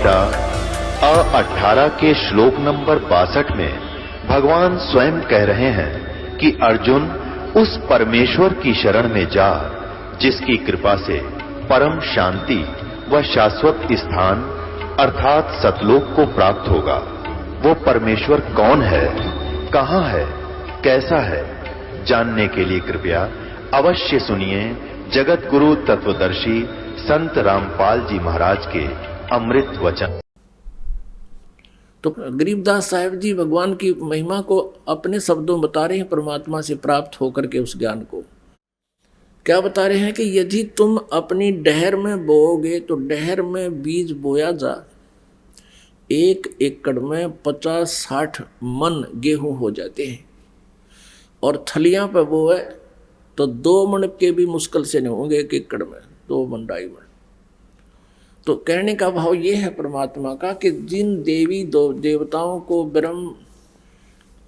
गीता 18 के श्लोक नंबर 62 में भगवान स्वयं कह रहे हैं कि अर्जुन उस परमेश्वर की शरण में जा जिसकी कृपा से परम शांति व शाश्वत स्थान अर्थात सतलोक को प्राप्त होगा। वो परमेश्वर कौन है, कहां है, कैसा है, जानने के लिए कृपया अवश्य सुनिए जगत गुरु तत्वदर्शी संत रामपाल जी महाराज के अमृत वचन। तो गरीबदास साहब जी भगवान की महिमा को अपने शब्दों में बता रहे हैं, परमात्मा से प्राप्त होकर के उस ज्ञान को क्या बता रहे हैं कि यदि तुम अपनी डहर में बोओगे तो डहर में बीज बोया जा, 1 एकड़ में 50-60 मन गेहूं हो जाते हैं, और थलियां पे बोए तो 2 मन के भी मुश्किल से नहीं होंगे 1 एकड़ में, 2 मन 2.5 मन। तो कहने का भाव ये है परमात्मा का कि जिन देवी देवताओं को ब्रह्म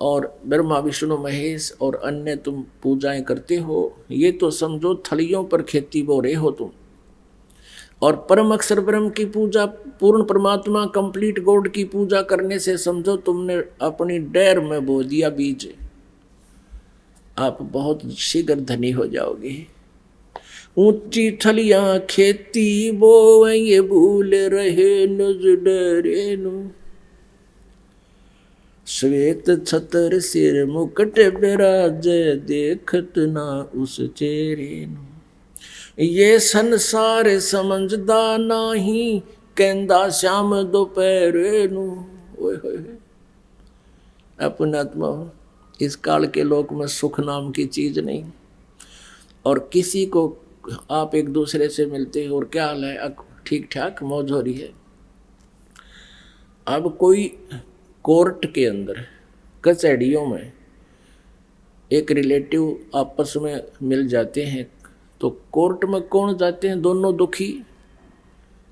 और ब्रह्मा विष्णु महेश और अन्य तुम पूजाएं करते हो, ये तो समझो थलियों पर खेती बो रहे हो तुम, और परम अक्षर ब्रह्म की पूजा, पूर्ण परमात्मा कंप्लीट गॉड की पूजा करने से समझो तुमने अपनी डैर में बो दिया बीज, आप बहुत शीघ्र धनी हो जाओगे। ऊंची थलियां खेती बोवे ये भूल रहे नज डरे नु, श्वेत छतर सिर मुकुट बिराज देखत ना उस चेहरे नु, ये संसार समझदा नाही कहंदा श्याम दोपहरे नु। ओए होए अपना आत्मा, इस काल के लोक में सुख नाम की चीज नहीं, और किसी को आप एक दूसरे से मिलते हो और क्या हाल है, ठीक ठाक मौज हो रही है। अब कोई कोर्ट के अंदर कचहरियों में एक रिलेटिव आपस में मिल जाते हैं, तो कोर्ट में कौन जाते हैं, दोनों दुखी,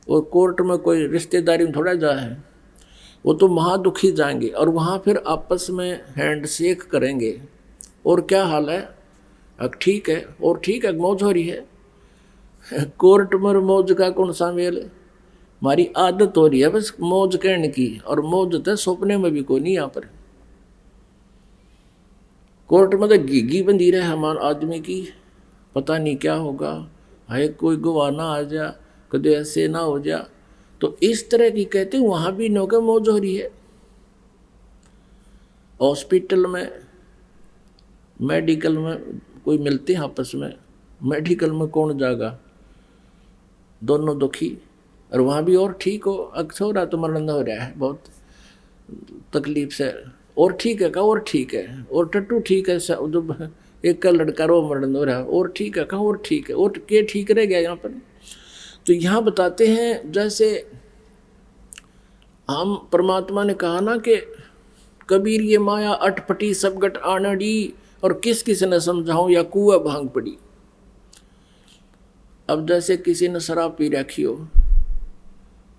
और कोर्ट में कोई रिश्तेदारी में थोड़ा जा है, वो तो महादुखी जाएंगे, और वहाँ फिर आपस में हैंड शेक करेंगे, और क्या हाल है, ठीक है, और ठीक है, मौज हो रही है। कोर्ट में मौज का कौन सा मेल है, हमारी आदत हो रही है बस मौज कहने की, और मौज तो सपने में भी कोई नहीं। यहाँ पर कोर्ट में तो घीघी बंधी रहे हमारे आदमी की, पता नहीं क्या होगा, है कोई गवाह ना आ जा, कभी ऐसे ना हो जा, तो इस तरह की कहते हैं वहाँ भी नौका मौज हो रही है। हॉस्पिटल में, मेडिकल में कोई मिलते हैं आपस में, मेडिकल में कौन जाएगा, दोनों दुखी, और वहाँ भी और ठीक हो, अक्सर हो रहा तो मरण हो रहा है बहुत तकलीफ से, और ठीक है कहा, और ठीक है, और टट्टू ठीक है, जो एक का लड़का रो मरण हो रहा है, और ठीक है कहा, और ठीक है, और के ठीक रह गया यहाँ पर। तो यहाँ बताते हैं जैसे हम परमात्मा ने कहा ना कि कबीर ये माया अटपटी सब गट आनड़ी, और किस किस ने समझाऊं या कुआ भांग पड़ी। अब जैसे किसी ने शराब पी रखी हो,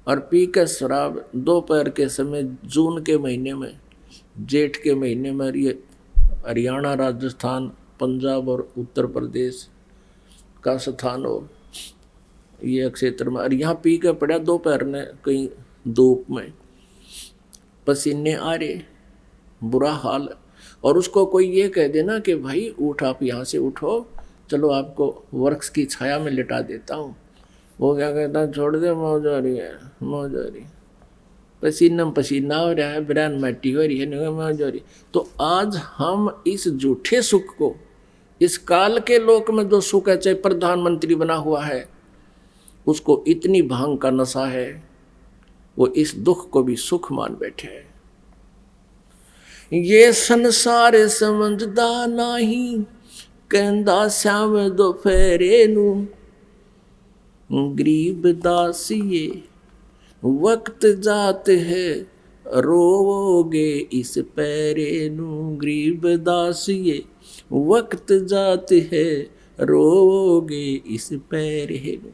और पी के शराब दोपहर के समय जून के महीने में, जेठ के महीने में, ये हरियाणा, राजस्थान, पंजाब और उत्तर प्रदेश का स्थान हो, ये क्षेत्र में, और यहाँ पी के पड़ा दोपहर ने कहीं धूप में, पसीने आ रहे, बुरा हाल, और उसको कोई ये कह देना कि भाई उठ, आप यहाँ से उठो, चलो आपको वृक्ष की छाया में लिटा देता हूँ, वो क्या कहता, छोड़ दे, मौज हो रही है, मौज हो रही, पसीना पसीना हो रहा है, बिरान मट्टी हो रही है, मौज हो रही। तो आज हम इस झूठे सुख को, इस काल के लोक में जो सुख है, चाहे प्रधानमंत्री बना हुआ है, उसको इतनी भांग का नशा है, वो इस दुख को भी सुख मान बैठे हैं। ये संसार समझदा नाही कहंदा श्याम दोपहरे नु, गरीब दास ये वक्त जात है रोवोगे इस पैरे नु, गरीब दास ये वक्त जात है रोवोगे इस पैरे नु।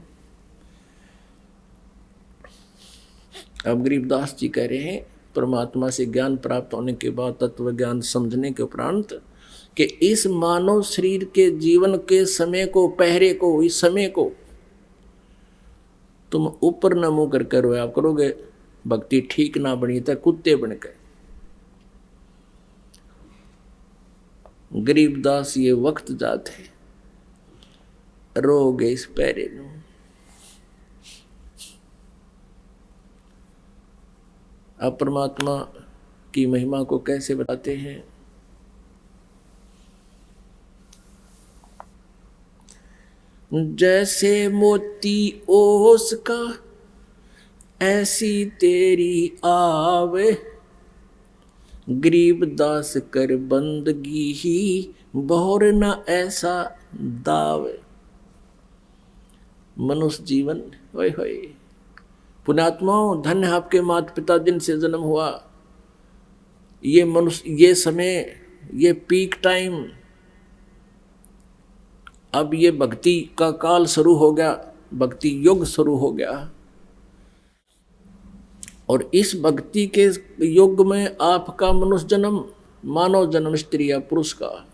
अब गरीबदास जी कह रहे हैं परमात्मा से ज्ञान प्राप्त होने के बाद, तत्व ज्ञान समझने के उपरांत, कि इस मानव शरीर के जीवन के समय को, पहरे को, इस समय को तुम ऊपर न मुंह करके रोया करोगे, भक्ति ठीक ना बनी तो कुत्ते बन गए। गरीबदास ये वक्त जाते रो गए इस पैरे नू। अब परमात्मा की महिमा को कैसे बताते हैं? जैसे मोती ओस का ऐसी तेरी आवे, गरीबदास कर बंदगी ही बहुर न ऐसा दावे। मनुष्य जीवन होय होय। पुण्यात्माओं, धन्य आपके माता पिता जिनसे जन्म हुआ। ये मनुष्य, ये समय, ये पीक टाइम, अब ये भक्ति का काल शुरू हो गया, भक्ति युग शुरू हो गया। और इस भक्ति के युग में आपका मनुष्य जन्म, मानव जन्म स्त्री या पुरुष का,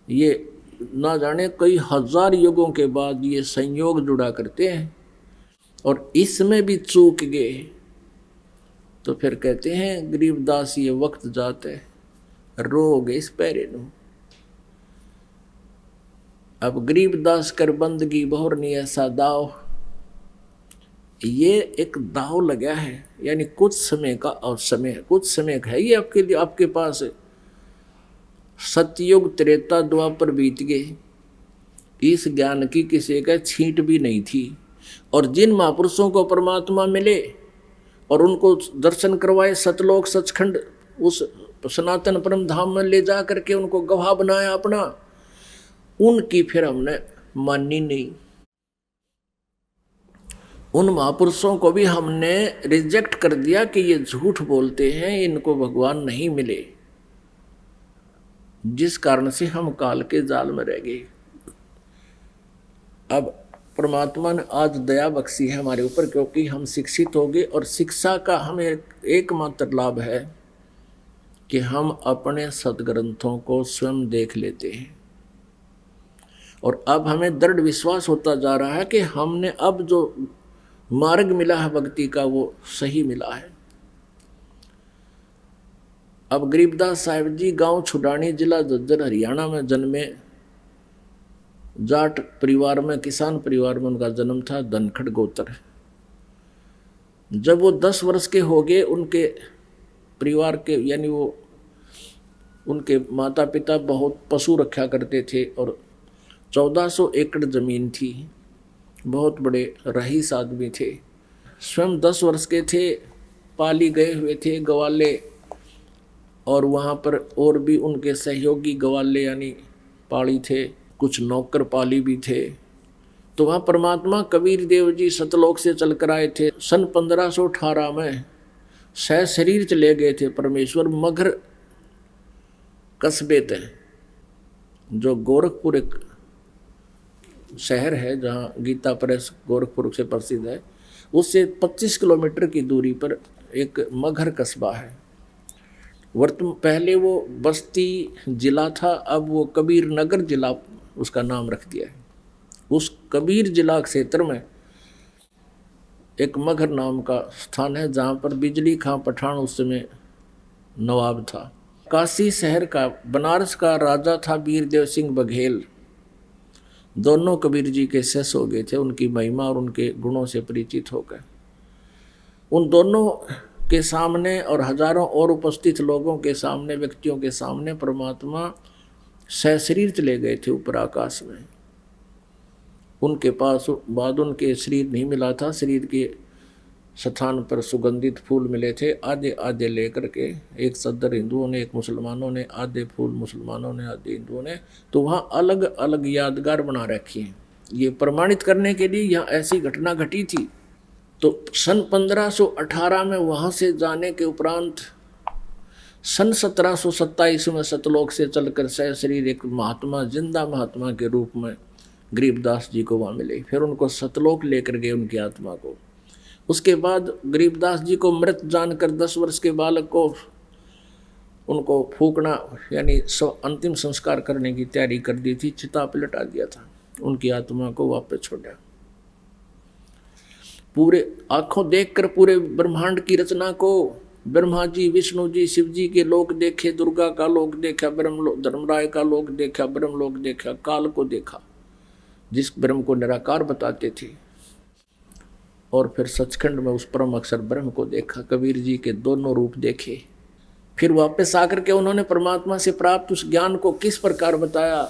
ये ना जाने कई हजार युगों के बाद ये संयोग जुड़ा करते हैं। और इसमें भी चूक गए तो फिर कहते हैं गरीबदास ये वक्त जाते रो गए इस पैरे नू। अब गरीबदास कर बंदगी बहुर नहीं ऐसा दाव। ये एक दाव लगा है, यानी कुछ समय का और समय, कुछ समय है ये आपके लिए, आपके पास है। सतयुग त्रेता द्वापर बीत गए, इस ज्ञान की किसी का छींट भी नहीं थी। और जिन महापुरुषों को परमात्मा मिले और उनको दर्शन करवाए, सतलोक सचखंड उस सनातन परम धाम में ले जा करके उनको गवाह बनाया अपना, उनकी फिर हमने मानी नहीं। उन महापुरुषों को भी हमने रिजेक्ट कर दिया कि ये झूठ बोलते हैं, इनको भगवान नहीं मिले, जिस कारण से हम काल के जाल में रह गए। अब परमात्मा ने आज दया बख्शी है हमारे ऊपर, क्योंकि हम शिक्षित हो गए। और शिक्षा का हमें एकमात्र लाभ है कि हम अपने सदग्रंथों को स्वयं देख लेते हैं। और अब हमें दृढ़ विश्वास होता जा रहा है कि हमने अब जो मार्ग मिला है भक्ति का वो सही मिला है। अब गरीबदास साहिब जी गांव छुडानी, जिला झज्जर, हरियाणा में जन्मे। जाट परिवार में, किसान परिवार में उनका जन्म था, धनखड़ गोत्र। जब वो 10 वर्ष के हो गए, उनके परिवार के, यानी वो उनके माता पिता बहुत पशु रखा करते थे और 1400 एकड़ जमीन थी, बहुत बड़े रईस आदमी थे। स्वयं 10 वर्ष के थे, पाली गए हुए थे गवाले, और वहाँ पर और भी उनके सहयोगी गवाले यानी पाली थे, कुछ नौकर पाली भी थे। तो वहाँ परमात्मा कबीर देव जी सतलोक से चल कर आए थे। सन 1518 में सह शरीर चले गए थे परमेश्वर मगर कस्बे थे, जो गोरखपुर एक शहर है जहाँ गीता प्रेस गोरखपुर से प्रसिद्ध है, उससे 25 किलोमीटर की दूरी पर एक मगर कस्बा है। पहले वो बस्ती जिला था, अब वो कबीर नगर जिला उसका नाम रख दिया है। उस कबीर जिला क्षेत्र में एक मगर नाम का स्थान है जहाँ पर बिजली खां पठान उस समय नवाब था। काशी शहर का, बनारस का राजा था वीरदेव सिंह बघेल। दोनों कबीर जी के शिष्य हो गए थे, उनकी महिमा और उनके गुणों से परिचित हो गए। उन दोनों के सामने और हजारों और उपस्थित लोगों के सामने, व्यक्तियों के सामने परमात्मा सहशरीर चले गए थे ऊपर आकाश में। उनके पास बाद उनके शरीर नहीं मिला था, शरीर के स्थान पर सुगंधित फूल मिले थे, आधे आधे लेकर के, एक सदर हिंदुओं ने, एक मुसलमानों ने, आधे फूल मुसलमानों ने, आधे हिंदुओं ने। तो वहाँ अलग अलग यादगार बना रखी हैं, ये प्रमाणित करने के लिए यहाँ ऐसी घटना घटी थी। तो सन 1518 में वहाँ से जाने के उपरांत सन 1727 में सतलोक से चलकर सह शरीर एक महात्मा, जिंदा महात्मा के रूप में गरीबदास जी को वहाँ मिले। फिर उनको सतलोक लेकर गए उनकी आत्मा को। उसके बाद गरीबदास जी को मृत जानकर 10 वर्ष के बालक को उनको फूकना यानी अंतिम संस्कार करने की तैयारी कर दी थी, चिता पे लटा दिया था, उनकी आत्मा को वापस छोड़ा। पूरे आंखों देखकर पूरे ब्रह्मांड की रचना को ब्रह्मा जी, विष्णु जी, शिव जी के लोक देखे, दुर्गा का लोक देखा, धर्मराय का लोक देखा, ब्रह्मलोक देखा, काल को देखा जिस ब्रह्म को निराकार बताते थे, और फिर सचखंड में उस परम अक्षर ब्रह्म को देखा। कबीर जी के दोनों रूप देखे। फिर वापस आकर के उन्होंने परमात्मा से प्राप्त उस ज्ञान को किस प्रकार बताया।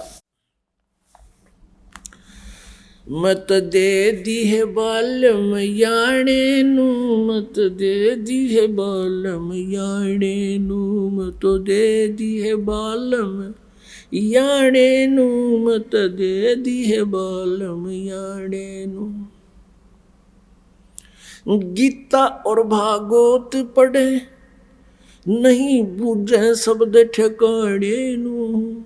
मत दे दी है बालम याणे नू, मत दे दी है बालम याणे नू, मत दे दी है बालम याणे नू, मत दे दी है बालम याणे नू। गीता और भागवत पढ़े नहीं बूझे शब्द ठिकाने नू।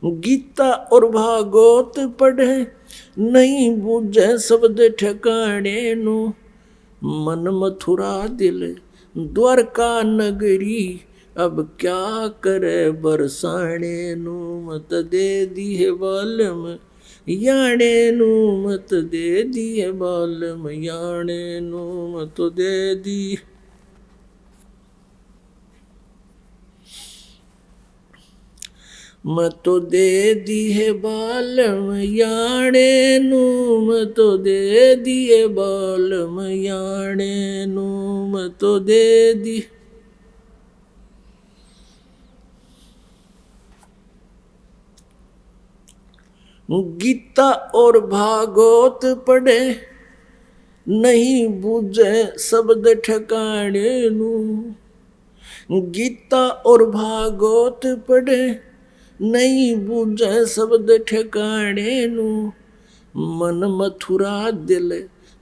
गीता और भागवत पढ़े नहीं बूझे शब्द ठिकाने नू। मन मथुरा दिल द्वारका नगरी, अब क्या करे बरसाने नू। मत दे दी है बालम याणे नू, मत दे दी है बालम याणे नू, मत दे दी। मत दे दी है बालम याणे नू, मत दे दी है बालम याणे नू, मत दे दी। गीता और भागवत पढ़े नहीं बूझे शब्द ठिकाने नू। गीता और भागवत पढ़े नहीं बूझे शब्द ठिकाने नू। मन मथुरा दिल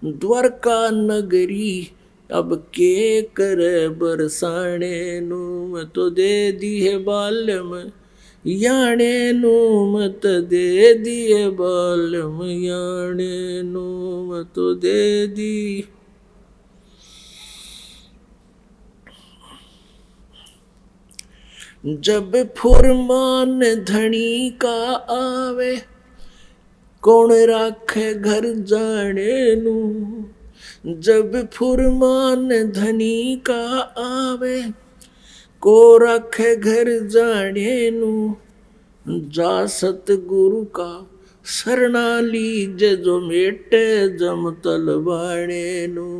द्वारका नगरी, अब के करे बरसाने नू। मत दे दी है बालम याणे नू, मत दे दी है बालम याणे नू, मत दे दी। जब फुरमान धनी का आवे, कौन राखे घर जाने नू। जब फुरमान धनी का आवे, को राखे घर जाने नू। जा सतगुरु का शरणा लीजे, जो मेटे जम तलवाणे नू।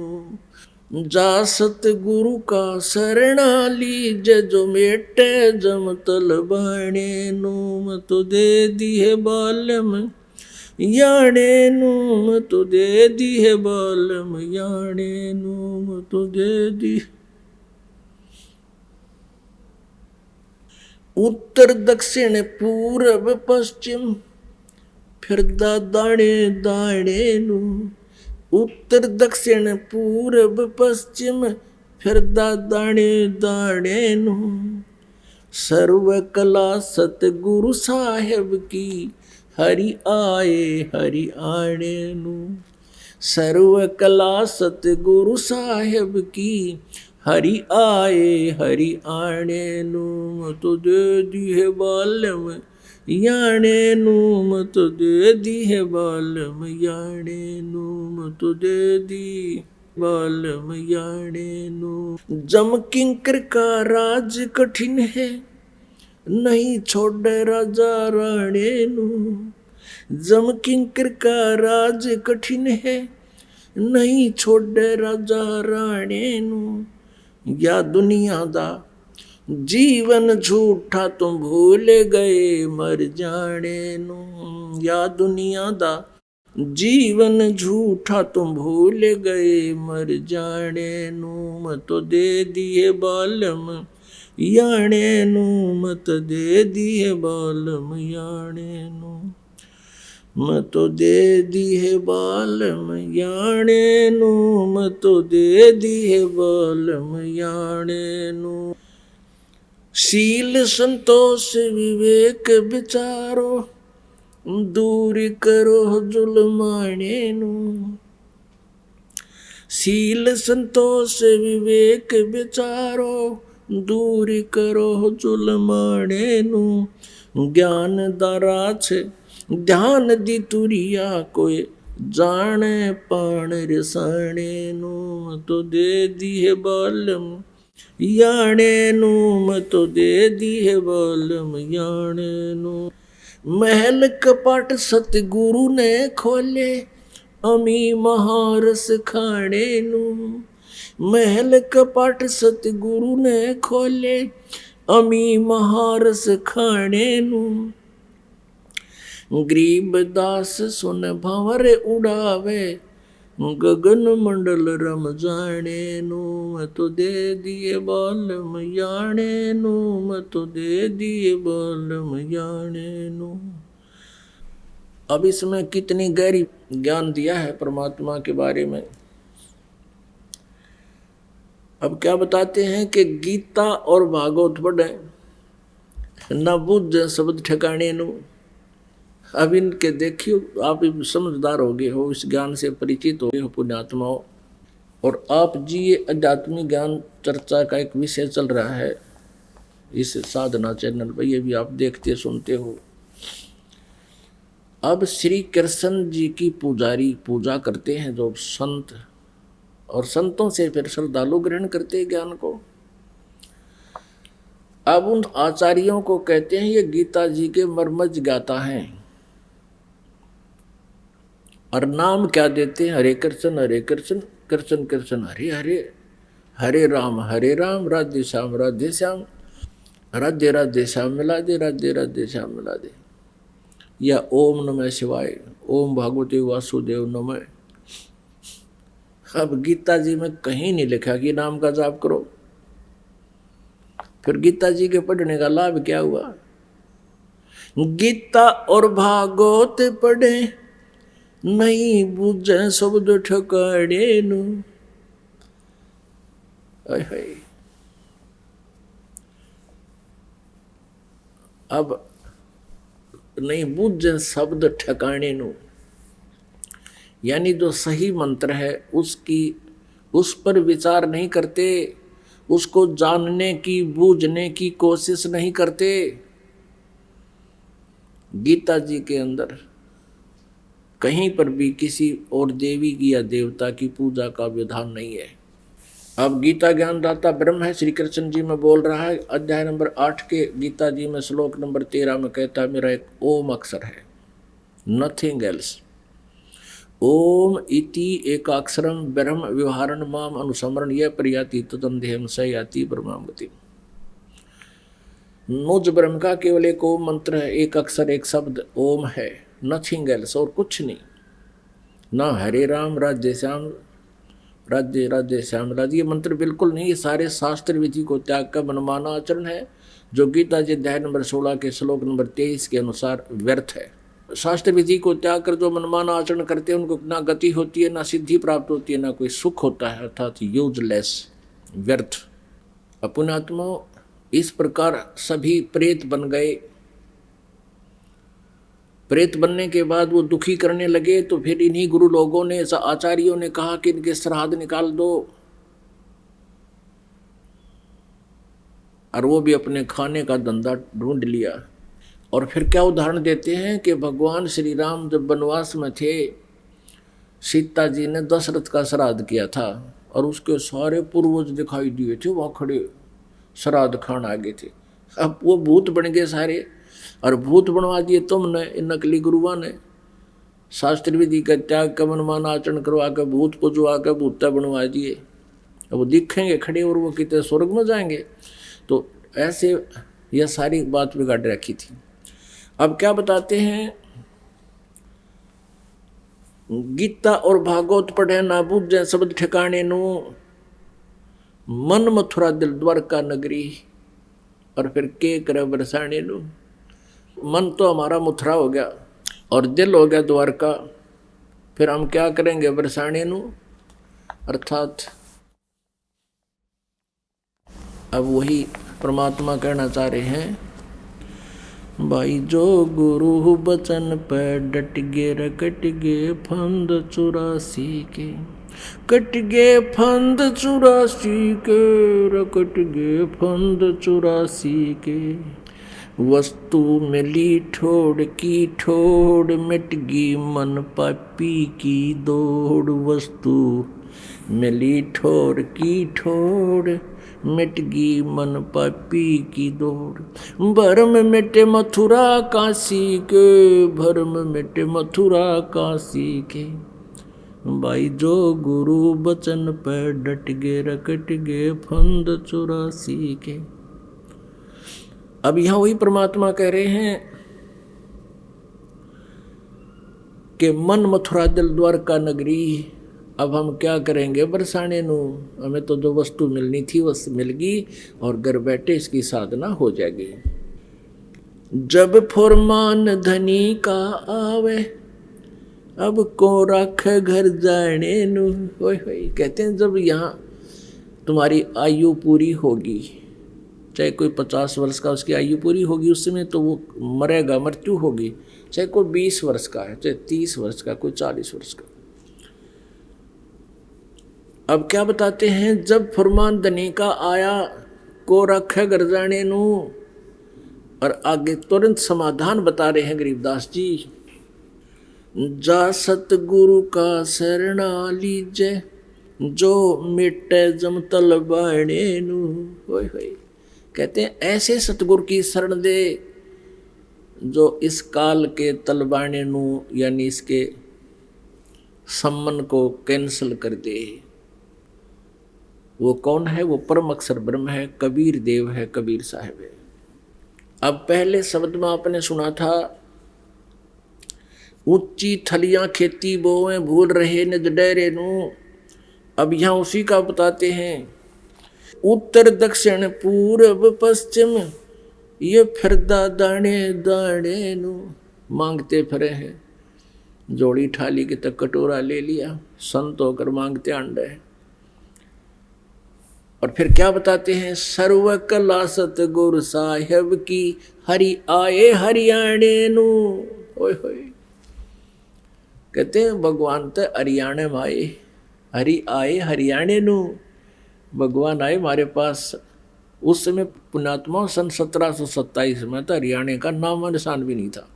जा सतगुरु का शरणा लीजे, जो मेटे जम तलवाणे नू। मत दे दी है बालम याणे नू, मत दे दी है बालम याणे नू, मत दे दी। उत्तर दक्षिण पूरब पश्चिम फिरदा दाणे दाणे नू। उत्तर दक्षिण पूरब पश्चिम फिरदा दाणे दाणे नू। सर्व कला सतगुरु साहेब की, हरि आए हरि आणे नू। सर्व कला सतगुरु साहेब की, हरि आए हरि आणे नू। मत दे दी है बालम याणे नू, मत दे दी है बालम याणे नू, मत दे दी बालम याणे नू। जम किंकर का राज कठिन है, नहीं छोड़े राजा राणे नू। जम किंकर का राज कठिन है, नहीं छोड़े राजा राणे नू। या दुनिया दा जीवन झूठा, तुम भूल गए मर जाने नू। या दुनिया दा जीवन झूठा, तुम भूल गए मर जाने नू। मत दे दिए बालम याणे नू, मत दे दिए बालम याणे नू। मत दे दिए बालम याणे नू, मत दे दिए बालम याणे नू। शील संतोष विवेक विचारो, दूर करो जुल्माणे नू। शील संतोष विवेक विचारो, दूर करो जुल्माणे नू। ज्ञान दारा छे ध्यान दी तुरिया, कोई जाने पाण रिसाणे नू तो दे दिए बालम याणे नू तो दे दिए बालम याणे नू। महल कपट सतगुरु ने खोले अमी महारस खाणे नू। महल कपट सतगुरु ने खोले अमी महारस खाणे नू। गरीब दास सुन भंवर उड़ावे गगन मंडल रम जाने नू। मैं तो दे दिए बालम याने नू मैं तो दे दिए बालम याने नू। अब इसमें कितनी गहरी ज्ञान दिया है परमात्मा के बारे में। अब क्या बताते हैं कि गीता और भागवत पढ़े न बुझ शब्द ठिकाने नू। अब इनके देखियो आप समझदार हो गए हो, इस ज्ञान से परिचित हो गए हो पुण्यात्माओं। और आप जी ये आध्यात्मिक ज्ञान चर्चा का एक विषय चल रहा है इस साधना चैनल पर, ये भी आप देखते सुनते हो। अब श्री कृष्ण जी की पुजारी पूजा करते हैं जो संत, और संतों से फिर श्रद्धालु ग्रहण करते हैं ज्ञान को। अब उन आचार्यों को कहते हैं ये गीता जी के मर्मज्ञ ज्ञाता हैं, और नाम क्या देते हैं? हरे कृष्ण कृष्ण कृष्ण हरे हरे, हरे राम राधे श्याम राधे श्याम, राधे राधे श्याम मिला दे, राधे राधे श्याम मिला दे। या ओम नमः शिवाय, ओम भगवते वासुदेव नमः। अब गीता जी में कहीं नहीं लिखा कि नाम का जाप करो। फिर गीता जी के पढ़ने का लाभ क्या हुआ? गीता और भागवत पढ़े नहीं बुझे शब्द ठकाने नू। अब नहीं बुझे शब्द ठकाने नू, यानी जो सही मंत्र है उस पर विचार नहीं करते, उसको जानने की बूझने की कोशिश नहीं करते। गीता जी के अंदर कहीं पर भी किसी और देवी की या देवता की पूजा का विधान नहीं है। अब गीता ज्ञानदाता ब्रह्म है, श्री कृष्ण जी में बोल रहा है। अध्याय नंबर 8 के गीता जी में श्लोक नंबर 13 में कहता है मेरा एक ओम अक्षर है, नथिंग एल्स। ओम इति एकाक्षरम ब्रह्म व्यवहारण माम अनुसमरण यह प्रयाति तदंधेम स याति ब्रह्मागति। मुझ ब्रह्म का केवल एक ओम मंत्र है, एक अक्षर एक शब्द ओम है, नथिंग एल्स, और कुछ नहीं। ना हरे राम राधे श्याम राधे राधे श्याम राधे, ये मंत्र बिल्कुल नहीं। ये सारे शास्त्र विधि को त्याग का मनमाना आचरण है जो गीता जी अध्याय नंबर 16 के श्लोक नंबर 23 के अनुसार व्यर्थ है। शास्त्र विधि को त्याग कर जो मनमाना आचरण करते हैं उनको ना गति होती है, ना सिद्धि प्राप्त होती है, ना कोई सुख होता है, अर्थात यूजलेस, व्यर्थ। पुण्यात्माओं, इस प्रकार सभी प्रेत बन गए। प्रेत बनने के बाद वो दुखी करने लगे, तो फिर इन्हीं गुरु लोगों ने, आचार्यों ने कहा कि इनके श्राद्ध निकाल दो, और वो भी अपने खाने का धंधा ढूंढ लिया। और फिर क्या उदाहरण देते हैं कि भगवान श्री राम जब वनवास में थे, सीता जी ने दशरथ का श्राद्ध किया था, और उसके सारे पूर्वज दिखाई दिए थे वहाँ खड़े, श्राद्ध खान आगे थे। अब वो भूत बन गए सारे, और भूत बनवा दिए तुमने, इन नकली गुरुआ ने। शास्त्र विधि का त्याग का मनमाना आचरण करवा कर भूत पुजवा कर भूता बनवा दिए। अब वो दिखेंगे खड़े और वो कितने स्वर्ग में जाएंगे। तो ऐसे यह सारी बात बिगाड़ रखी थी। अब क्या बताते हैं? गीता और भागवत पढ़े ना बुझे शब्द ठिकाने नू, मन मथुरा दिल द्वारका नगरी, और फिर के करे बरसाने नू। मन तो हमारा मथुरा हो गया और दिल हो गया द्वारका, फिर हम क्या करेंगे? बरसाने नू, अर्थात अब वही परमात्मा कहना चाह रहे हैं, भाई जो गुरु बचन पे डट गे रकट गे फंद 84 के, कट गे फंद 84 के, रकट गे फंद 84 के। वस्तु मिली ठोड़ की ठोड़, मिट गई मन पापी की दौड़। वस्तु मिली ठोड़ की ठोड़, मिट गई मन पापी की दौड़। भरम मिटे मथुरा काशी के, भरम मिटे मथुरा काशी के। भाई जो गुरु बचन पे डट गे, रकट गे फंद 84 के। अब यहां वही परमात्मा कह रहे हैं कि मन मथुरा दिल द्वारका नगरी। अब हम क्या करेंगे बरसाने नू, हमें तो जो वस्तु मिलनी थी वह मिल गई और घर बैठे इसकी साधना हो जाएगी। जब फुरमान धनी का आवे, अब को रख घर जाने नू। होय होय, कहते हैं जब यहाँ तुम्हारी आयु पूरी होगी, चाहे कोई 50 वर्ष का उसकी आयु पूरी होगी उस समय तो वो मरेगा, मृत्यु होगी। चाहे कोई 20 वर्ष का है, चाहे 30 वर्ष का, कोई 40 वर्ष का। अब क्या बताते हैं, जब फरमान दनी का आया, को रखे घर जाने नू। और आगे तुरंत समाधान बता रहे हैं गरीबदास जी। जा सतगुरु का शरणा लीजे, जो मिटे जम तलबाने नू। होय होय, कहते हैं ऐसे सतगुरु की शरण दे जो इस काल के तलबाने नू, यानी इसके सम्मन को कैंसल कर दे। वो कौन है? वो परम अक्षर ब्रह्म है, कबीर देव है, कबीर साहब है। अब पहले शब्द में आपने सुना था, ऊंची थलियां खेती बोए, भूल रहे निज डेरे नू। अब यहां उसी का बताते हैं, उत्तर दक्षिण पूर्व पश्चिम, ये फिरदा दाने दाने नू। मांगते फिरे हैं, जोड़ी थाली के तक कटोरा ले लिया, संत होकर मांगते अंडे। और फिर क्या बताते हैं, सर्व कला सतगुरु साहेब की, हरि आए हरियाणे नू। ओए होए, कहते हैं भगवान तो हरियाणे में आए, हरि आए हरियाणे नू। भगवान आए हमारे पास। उस समय पुण्यात्मा सन 1727 में तो हरियाणे का नाम निशान भी नहीं था।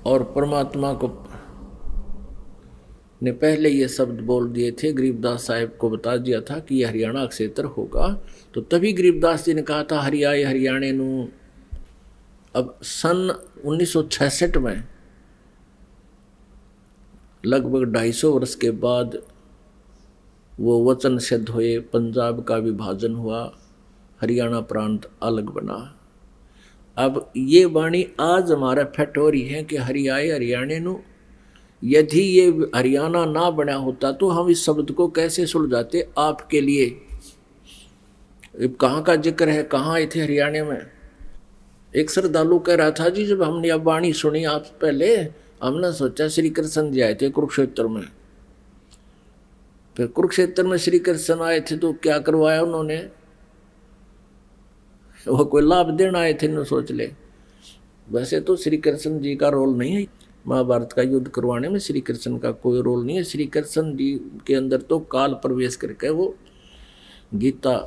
और परमात्मा को ने पहले ये शब्द बोल दिए थे, गरीबदास साहिब को बता दिया था कि यह हरियाणा क्षेत्र होगा। तो तभी गरीबदास जी ने कहा था हरि आए हरियाणे नू। अब सन 1966 में लगभग 250 वर्ष के बाद वो वचन सिद्ध हुए, पंजाब का विभाजन हुआ, हरियाणा प्रांत अलग बना। अब ये वाणी आज हमारा फिट हो रही है कि हरि आए हरियाणे नू। यदि ये हरियाणा ना बना होता तो हम इस शब्द को कैसे सुलझाते आपके लिए। कहाँ का जिक्र है, कहाँ आए थे हरियाणा में। एक श्रद्धालु कह रहा था जी, जब हमने अब वाणी सुनी आप पहले, हमने सोचा श्री कृष्ण जी आए थे कुरुक्षेत्र में। फिर कुरुक्षेत्र में श्री कृष्ण आए थे तो क्या करवाया उन्होंने, वो कोई लाभ देना आए थे न सोच ले। वैसे तो श्री कृष्ण जी का रोल नहीं है महाभारत का युद्ध करवाने में, श्री कृष्ण का कोई रोल नहीं है। श्री कृष्ण जी के अंदर तो काल प्रवेश करके वो गीता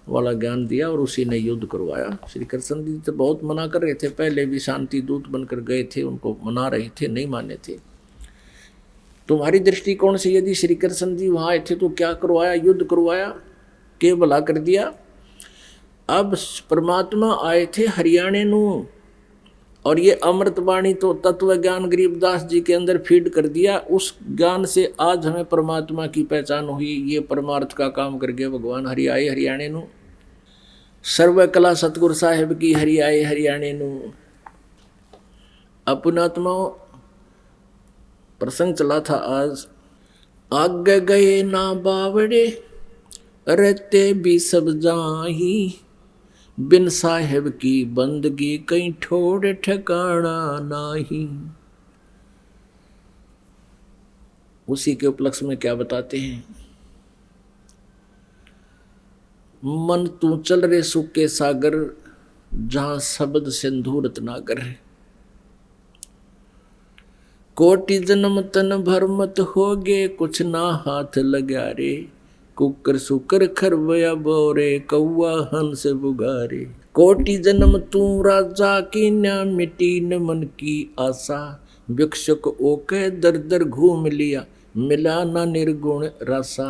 वाला ज्ञान दिया और उसी ने युद्ध करवाया। श्री कृष्ण जी तो बहुत मना कर रहे थे, पहले भी शांति दूत बनकर गए थे, उनको मना रहे थे, नहीं माने थे। तुम्हारी दृष्टिकोण से यदि श्री कृष्ण जी वहाँ आए थे तो क्या करवाया, युद्ध करवाया, के भला कर दिया। अब परमात्मा आए थे हरियाणे नू, और ये अमृतवाणी तो तत्व ज्ञान गरीबदास जी के अंदर फीड कर दिया। उस ज्ञान से आज हमें परमात्मा की पहचान हुई। ये परमार्थ का काम कर गए भगवान। हरि आए हरियाणे नू, सर्व कला सतगुरु साहेब की, हरि आए हरियाणे नू। अपनात्मा प्रसंग चला था आज, आगे गए ना बावड़े, रहते भी सब जाही, बिन साहेब की बंदगी कहीं ठोड़ ठिकाना नाही। उसी के उपलक्ष्य में क्या बताते हैं, मन तू चल रे सुख के सागर, जहां शब्द सिंधु रत्नाकर है। कोटि जन्म तन भर मत होगे, कुछ ना हाथ लगा रे, कुकर सुकर खरवया बोरे, कौआ हंस बुगारे। कोटि जन्म तू राजा की न मिटी न मन की आशा, भिक्षुक ओके दर दर घूम लिया, मिला न निर्गुण रासा।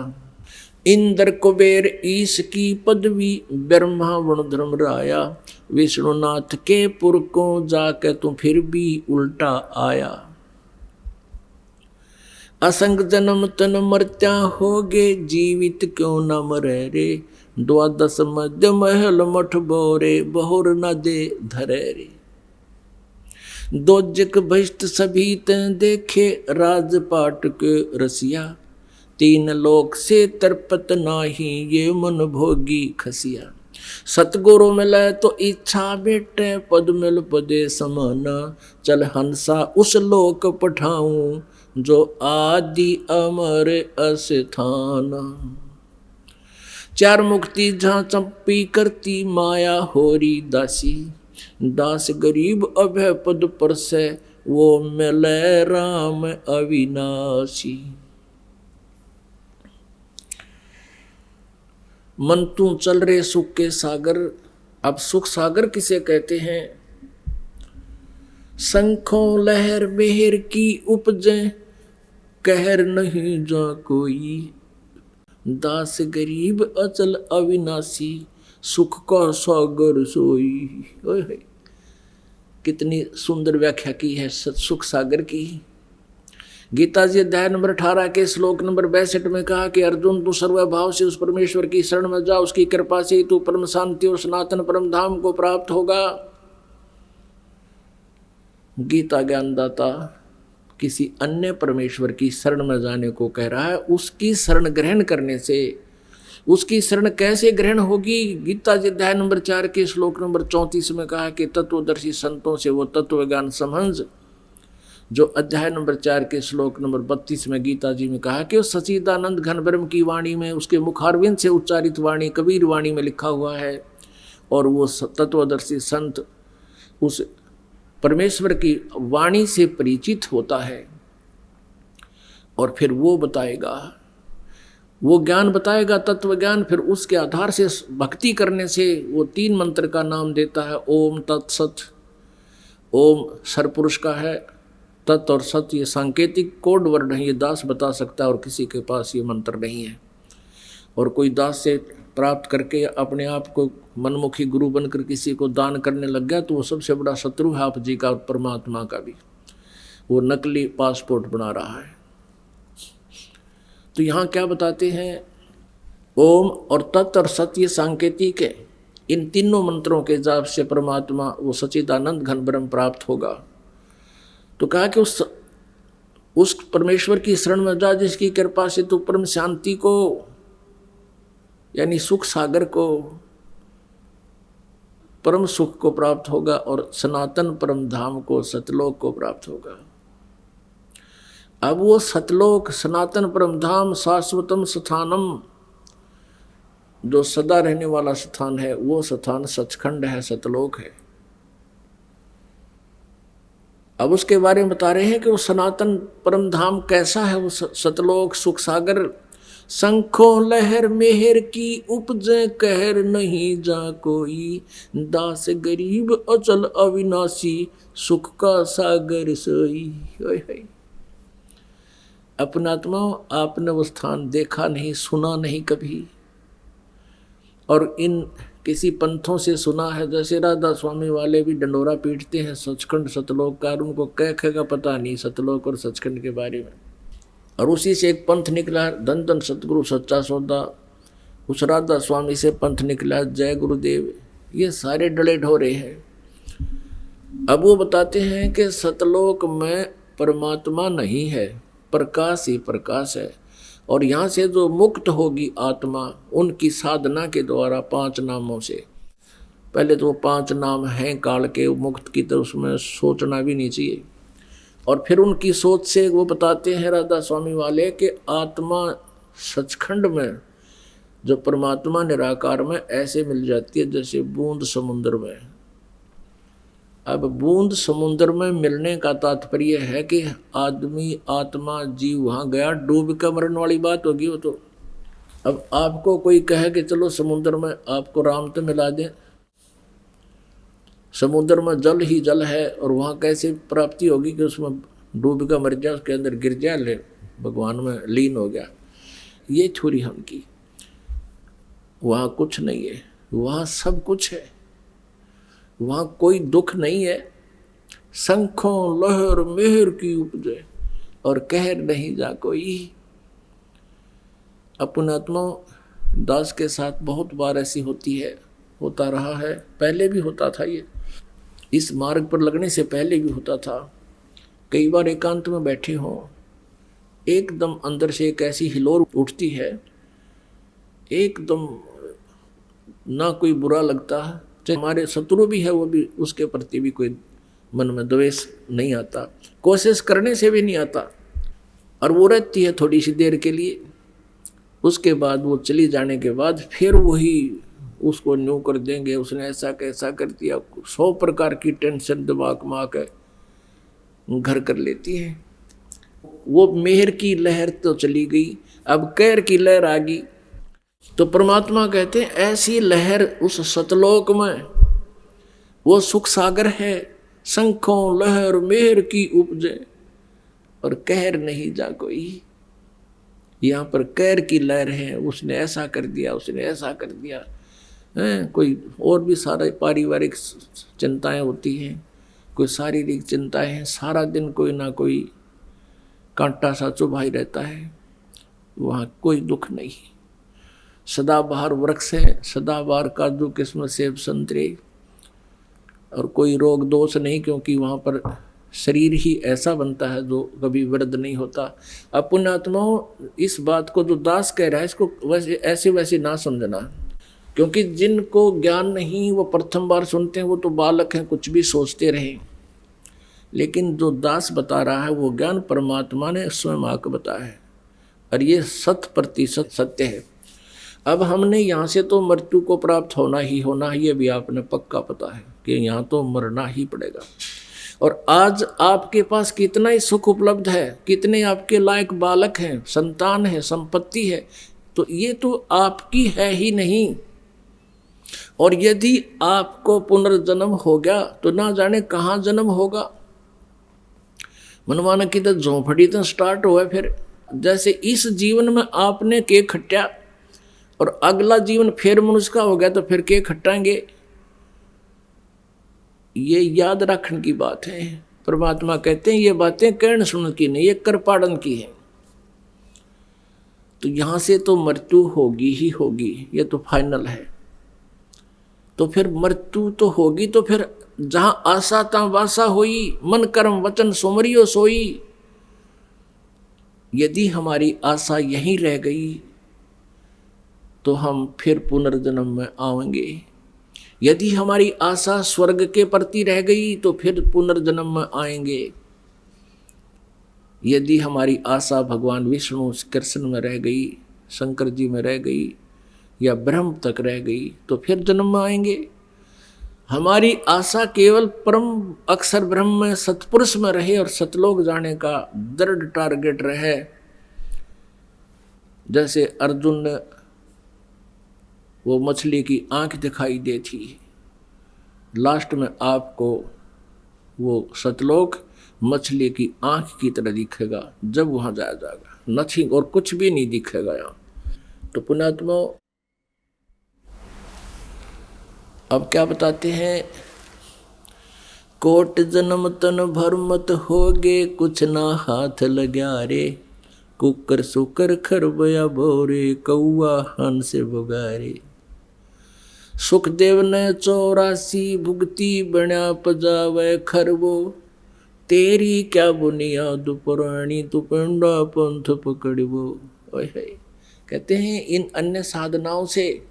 इंद्र कुबेर ईश की पदवी, ब्रह्मा वरुण धर्म राया, विष्णुनाथ के पुर को जाके तू फिर भी उल्टा आया। असंग जन्म तन मरत्या होगे, जीवित क्यों न मरे रे, द्वादश मध्य महल मठ बोरे, बहुर न दे धरे रे। दोजक भ्रष्ट सभी तन देखे, राजपाट के रसिया, तीन लोक से तरपत नाही, ये मन भोगी खसिया। सतगुरु मिले तो इच्छा बेटे, पद मिल पदे समान, चल हंसा उस लोक पठाऊं, जो आदि अमर अस्थान। चार मुक्ति जहाँ चंपी करती, माया होरी दासी, दास गरीब अभय पद पर से, वो मिले राम अविनाशी। मन तू चल रे सुख के सागर, अब सुख सागर किसे कहते हैं? शंखों लहर मेहर की उपजे, कहर नहीं जा कोई, दास गरीब अचल अविनाशी, सुख का सागर सोई। ओए कितनी सुंदर व्याख्या की है सुख सागर की। गीता जी अध्याय नंबर 18 के श्लोक नंबर 62 में कहा कि अर्जुन तू सर्वभाव से उस परमेश्वर की शरण में जा, उसकी कृपा से तू परम शांति और सनातन परम धाम को प्राप्त होगा। गीता ज्ञानदाता किसी अन्य परमेश्वर की शरण में जाने को कह रहा है। उसकी शरण ग्रहण करने से, उसकी शरण कैसे ग्रहण होगी? गीता जी अध्याय नंबर 4 के श्लोक नंबर 34 में कहा कि तत्वदर्शी संतों से वो तत्व ज्ञान समझ, जो अध्याय नंबर 4 के श्लोक नंबर 32 में गीता जी में कहा कि उस सच्चिदानंद घन ब्रह्म की वाणी में, उसके मुखारविंद से उच्चारित वाणी कबीर वाणी में लिखा हुआ है। और वो तत्वदर्शी संत उस परमेश्वर की वाणी से परिचित होता है और फिर वो बताएगा, वो ज्ञान बताएगा, तत्व ज्ञान। फिर उसके आधार से भक्ति करने से वो 3 मंत्र का नाम देता है, ओम तत्सत। ओम सरपुरुष का है, तत् और सत ये सांकेतिक कोड वर्ड है, ये दास बता सकता है और किसी के पास ये मंत्र नहीं है। और कोई दास से प्राप्त करके अपने आप को मनमुखी गुरु बनकर किसी को दान करने लग गया तो वो सबसे बड़ा शत्रु है आप जी का और परमात्मा का भी। वो नकली पासपोर्ट बना रहा है। तो यहाँ क्या बताते हैं? ओम और तत् और सत ये सांकेतिक है। इन तीनों मंत्रों के जाप से परमात्मा वो सच्चिदानंद घन ब्रह्म प्राप्त होगा। तो कहा कि उस परमेश्वर की शरण में जा जिसकी कृपा से तू परम शांति को यानी सुख सागर को, परम सुख को प्राप्त होगा और सनातन परम धाम को, सतलोक को प्राप्त होगा। अब वो सतलोक, सनातन परम धाम, शाश्वतम स्थानम, जो सदा रहने वाला स्थान है, वो स्थान सचखंड है, सतलोक है। अब उसके बारे में बता रहे हैं कि वो सनातन परम धाम कैसा है, वो सतलोक सुख सागर। शंखों लहर मेहर की उपजे, कहर नहीं जा कोई, दास गरीब अचल अविनाशी, सुख का सागर सोई। अपनात्मा आपने वो स्थान देखा नहीं, सुना नहीं कभी, और इन किसी पंथों से सुना है। जैसे राधा स्वामी वाले भी डंडोरा पीटते हैं सचखंड सतलोक का, उनको कह का पता नहीं सतलोक और सचखंड के बारे में। और उसी से एक पंथ निकला, धन धन सतगुरु सच्चा सौदा, उस राधा स्वामी से पंथ निकला, जय गुरुदेव। ये सारे डले ढोरे हैं। अब वो बताते हैं कि सतलोक में परमात्मा नहीं है, प्रकाश ही प्रकाश है। और यहाँ से जो मुक्त होगी आत्मा, उनकी साधना के द्वारा 5 नामों से, पहले तो वो 5 नाम हैं काल के, मुक्त की तो उसमें सोचना भी नहीं चाहिए। और फिर उनकी सोच से वो बताते हैं राधा स्वामी वाले कि आत्मा सचखंड में, जो परमात्मा निराकार में ऐसे मिल जाती है जैसे बूंद समुद्र में। अब बूंद समुद्र में मिलने का तात्पर्य है कि आदमी आत्मा जीव वहाँ गया, डूब कर मरने वाली बात होगी वो तो। अब आपको कोई कहे कि चलो समुद्र में आपको राम तो मिला दें, समुद्र में जल ही जल है और वहाँ कैसे प्राप्ति होगी कि उसमें डूब का मर जाए, उसके अंदर गिर जाए, ले भगवान में लीन हो गया। ये थ्योरी उनकी। वहाँ कुछ नहीं है, वहाँ सब कुछ है, वहाँ कोई दुख नहीं है। शंखों लहर मेहर की उपजे और कहर नहीं जा कोई। अपनात्मा दास के साथ बहुत बार ऐसी होती है, होता रहा है, पहले भी होता था। ये इस मार्ग पर लगने से पहले भी होता था। कई बार एकांत में बैठे हों, एकदम अंदर से एक ऐसी हिलोर उठती है, एकदम ना कोई बुरा लगता है, चाहे हमारे शत्रु भी है वो भी, उसके प्रति भी कोई मन में द्वेष नहीं आता, कोशिश करने से भी नहीं आता। और वो रहती है थोड़ी सी देर के लिए, उसके बाद वो चली जाने के बाद फिर वही उसको न्यू कर देंगे, उसने ऐसा कैसा कर दिया, 100 प्रकार की टेंशन दिमाग में आकर घर कर लेती है। वो मेहर की लहर तो चली गई, अब कहर की लहर आ गई। तो परमात्मा कहते हैं ऐसी लहर उस सतलोक में, वो सुख सागर है। शंखों लहर मेहर की उपजे और कहर नहीं जा कोई। यहाँ पर कहर की लहर है, उसने ऐसा कर दिया, उसने ऐसा कर दिया है। कोई और भी सारे पारिवारिक चिंताएं होती हैं, कोई शारीरिक चिंताएं हैं, सारा दिन कोई ना कोई कांटा सा चुभा ही रहता है। वहाँ कोई दुख नहीं, सदाबहार वृक्ष है, सदाबहार काजू किस्मत सेब संतरे, और कोई रोग दोष नहीं, क्योंकि वहाँ पर शरीर ही ऐसा बनता है जो कभी वृद्ध नहीं होता। अपने आत्माओं, इस बात को जो दास कह रहा है इसको वैसे ऐसे वैसे ना समझना, क्योंकि जिनको ज्ञान नहीं वो प्रथम बार सुनते हैं, वो तो बालक हैं, कुछ भी सोचते रहे। लेकिन जो दास बता रहा है वो ज्ञान परमात्मा ने स्वयं आकर बताया है, और ये 100% सत्य है। अब हमने यहाँ से तो मृत्यु को प्राप्त होना ही होना है, ये भी आपने पक्का पता है कि यहाँ तो मरना ही पड़ेगा। और आज आपके पास कितना ही सुख उपलब्ध है, कितने आपके लायक बालक हैं, संतान है, संपत्ति है, तो ये तो आपकी है ही नहीं। और यदि आपको पुनर्जन्म हो गया तो ना जाने कहाँ जन्म होगा। मनमाना की तो झोंपड़ी तो स्टार्ट हुआ, फिर जैसे इस जीवन में आपने केक खट्टा और अगला जीवन फिर मनुष्य का हो गया तो फिर केक खट्टाएंगे। ये याद रखने की बात है। परमात्मा कहते हैं ये बातें कहने सुनने की नहीं, ये कर पाड़न की है। तो यहां से तो मृत्यु होगी ही होगी, ये तो फाइनल है। तो फिर मृत्यु तो होगी, तो फिर जहां आशा ता वासा होई, मन कर्म वचन सुमरियो सोई। यदि हमारी आशा यहीं रह गई तो हम फिर पुनर्जन्म में आएंगे। यदि हमारी आशा स्वर्ग के प्रति रह गई तो फिर पुनर्जन्म में आएंगे। यदि हमारी आशा भगवान विष्णु कृष्ण में रह गई, शंकर जी में रह गई, या ब्रह्म तक रह गई तो फिर जन्म में आएंगे। हमारी आशा केवल परम अक्षर ब्रह्म में सतपुरुष में रहे और सतलोक जाने का दृढ़ टारगेट रहे। जैसे अर्जुन ने वो मछली की आंख दिखाई दी थी, लास्ट में आपको वो सतलोक मछली की आंख की तरह दिखेगा जब वहां जाया जाएगा। नथिंग, और कुछ भी नहीं दिखेगा यहाँ। तो पुण्यात्मा अब क्या बताते हैं, कोट जन्म तन भर मत होगे, कुछ ना हाथ लग्या रे, कुकर सुकर खरबया भोरे, कौआ हंस बुगारे। सुखदेव ने 84 भुगती बण्या पजावे खरबो, तेरी क्या बुनियाद पुरानी, तू पंडा पंथ पकड़बो। कहते हैं इन अन्य साधनाओं से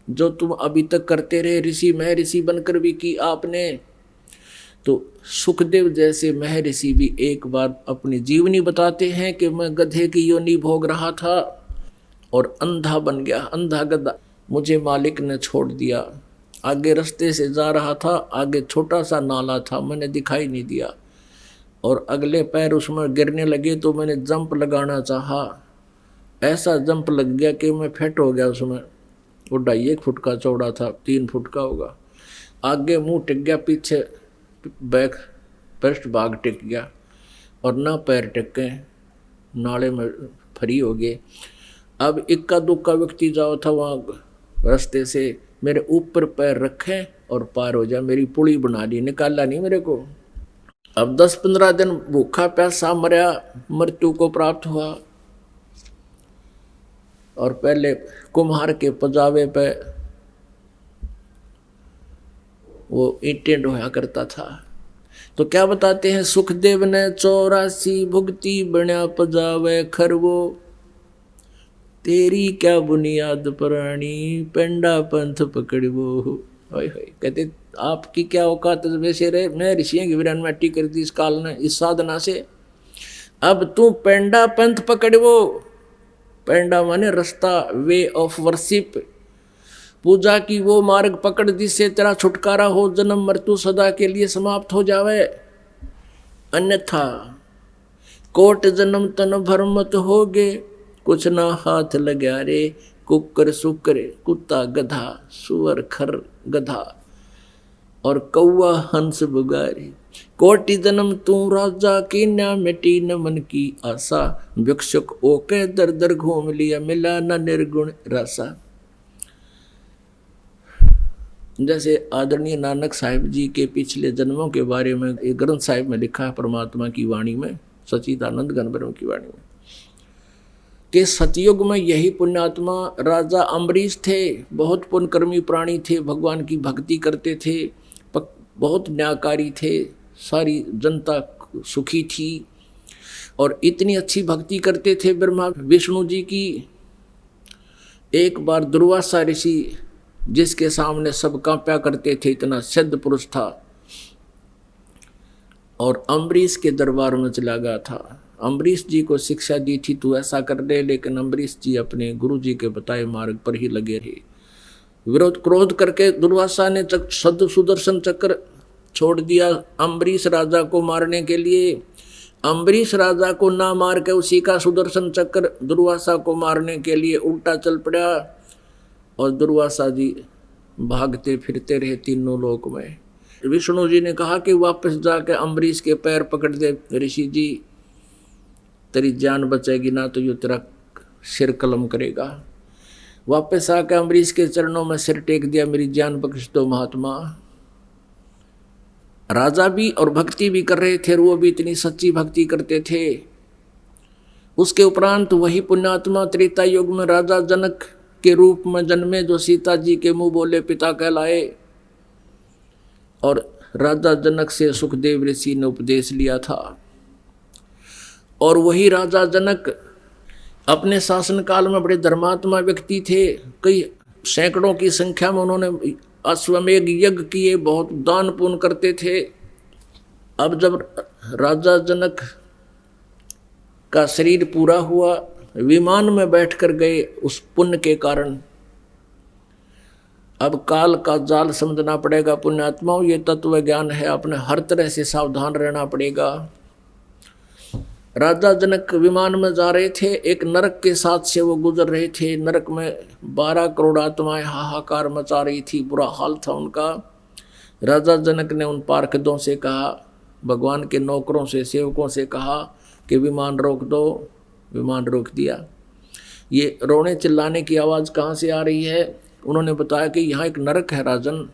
जो तुम अभी तक करते रहे, ऋषि महर्षि बनकर भी की आपने, तो सुखदेव जैसे महर्षि भी एक बार अपनी जीवनी बताते हैं कि मैं गधे की योनि भोग रहा था और अंधा बन गया, अंधा गधा, मुझे मालिक ने छोड़ दिया। आगे रास्ते से जा रहा था, आगे छोटा सा नाला था, मैंने दिखाई नहीं दिया, और अगले पैर उसमें गिरने लगे तो मैंने जंप लगाना चाहा, ऐसा जंप लग गया कि मैं फिट हो गया उसमें। वो 2.5 फुट का चौड़ा था, 3 फुट का होगा। आगे मुंह टिक गया, पीछे बैक पृष्ठ भाग टिक गया और ना पैर टिके, नाले में फ्री हो गए। अब इक्का दुक्का व्यक्ति जाओ था वहाँ रास्ते से, मेरे ऊपर पैर रखे और पार हो जा, मेरी पुली बना दी, निकाला नहीं मेरे को। अब 10-15 दिन भूखा प्यासा मरा, मृत्यु को प्राप्त हुआ। और पहले कुम्हार के पजावे पे वो ईंटें ढोया करता था। तो क्या बताते हैं, सुखदेव ने 84 भुगती बना पजावे खरवो, तेरी क्या बुनियाद पुरानी पेंडा पंथ पकड़वो। कहते आपकी क्या औकात वैसे रहे, मैं ऋषियों की वीरान माटी कर दी इस काल ने, इस साधना से। अब तू पेंडा पंथ पकड़वो, पेंडा माने रास्ता, वे ऑफ वर्शिप, पूजा की वो मार्ग पकड़ जिससे तेरा छुटकारा हो, जन्म मृत्यु सदा के लिए समाप्त हो जावे। अन्यथा कोट जन्म तन भरमत होगे, कुछ ना हाथ लगा रे, कुकर सुकर कुत्ता गधा, सुअर खर गधा और कौआ हंस बुगारे। कोटि जन्म तू राजा की ना मिटी न मन की आशा, भिक्षुक ओके दर दर घूम लिया, मिला न निर्गुण रासा। जैसे आदरणीय नानक साहिब जी के पिछले जन्मों के बारे में एक ग्रंथ साहिब में लिखा है, परमात्मा की वाणी में, सच्चिदानंद घन ब्रह्म की वाणी में, कि सतयुग में यही पुण्यात्मा राजा अम्बरीश थे। बहुत पुण्यकर्मी प्राणी थे, भगवान की भक्ति करते थे, बहुत न्यायकारी थे, सारी जनता सुखी थी और इतनी अच्छी भक्ति करते थे ब्रह्मा विष्णु जी की। एक बार दुर्वासा ऋषि, जिसके सामने सब कांप्या करते थे, इतना सिद्ध पुरुष था, और अम्बरीश के दरबार में चला गया था। अम्बरीश जी को शिक्षा दी थी तू ऐसा कर ले, लेकिन अम्बरीश जी अपने गुरु जी के बताए मार्ग पर ही लगे रहे। विरोध क्रोध करके दुर्वासा ने सुदर्शन चक्र छोड़ दिया अम्बरीश राजा को मारने के लिए। अम्बरीश राजा को ना मार के उसी का सुदर्शन चक्र दुर्वासा को मारने के लिए उल्टा चल पड़ा और दुर्वासा जी भागते फिरते रहे तीनों लोक में। विष्णु जी ने कहा कि वापस जाके अम्बरीश के पैर पकड़ दे ऋषि जी, तेरी जान बचेगी ना तो ये तेरा सिर कलम करेगा। वापस आके अम्बरीश के चरणों में सिर टेक दिया, मेरी जान बख्श दो महात्मा। राजा भी और भक्ति भी कर रहे थे, वो भी इतनी सच्ची भक्ति करते थे। उसके उपरांत वही पुण्यात्मा त्रेता युग में राजा जनक के रूप में जन्मे, जो सीता जी के मुंह बोले पिता कहलाए, और राजा जनक से सुखदेव ऋषि ने उपदेश लिया था। और वही राजा जनक अपने शासन काल में बड़े धर्मात्मा व्यक्ति थे, कई सैकड़ों की संख्या में उन्होंने अश्वमेघ यज्ञ किए, बहुत दान पुण्य करते थे। अब जब राजा जनक का शरीर पूरा हुआ, विमान में बैठकर गए उस पुण्य के कारण। अब काल का जाल समझना पड़ेगा पुण्यात्माओं, ये तत्व ज्ञान है, अपने हर तरह से सावधान रहना पड़ेगा। राजा जनक विमान में जा रहे थे, एक नरक के साथ से वो गुजर रहे थे। नरक में 12 करोड़ आत्माएं हाहाकार मचा रही थी, बुरा हाल था उनका। राजा जनक ने उन पार्षदों से कहा, भगवान के नौकरों से सेवकों से कहा कि विमान रोक दो। विमान रोक दिया। ये रोने चिल्लाने की आवाज़ कहाँ से आ रही है? उन्होंने बताया कि यहाँ एक नरक है राजन,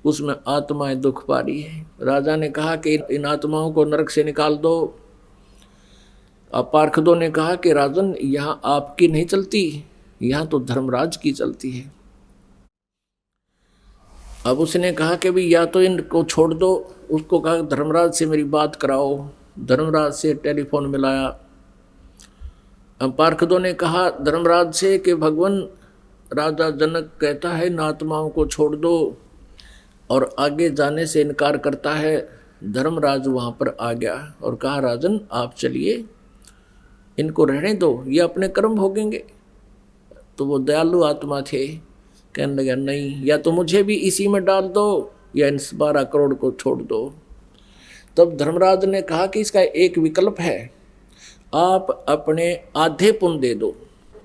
उसमें आत्माएं दुख पा रही है। राजा ने कहा कि इन आत्माओं को नरक से निकाल दो। अब पार्षदों ने कहा कि राजन यहाँ आपकी नहीं चलती, यहाँ तो धर्मराज की चलती है। अब उसने कहा कि भी या तो इनको छोड़ दो। उसको कहा धर्मराज से मेरी बात कराओ। धर्मराज से टेलीफोन मिलाया। अब पार्षदों ने कहा धर्मराज से कि भगवान राजा जनक कहता है इन आत्माओं को छोड़ दो और आगे जाने से इनकार करता है। धर्मराज वहाँ पर आ गया और कहा राजन आप चलिए, इनको रहने दो, ये अपने कर्म भोगेंगे। तो वो दयालु आत्मा थे, कहने लगा नहीं, या तो मुझे भी इसी में डाल दो या इन 12 करोड़ को छोड़ दो। तब धर्मराज ने कहा कि इसका एक विकल्प है, आप अपने आधे पुण्य दे दो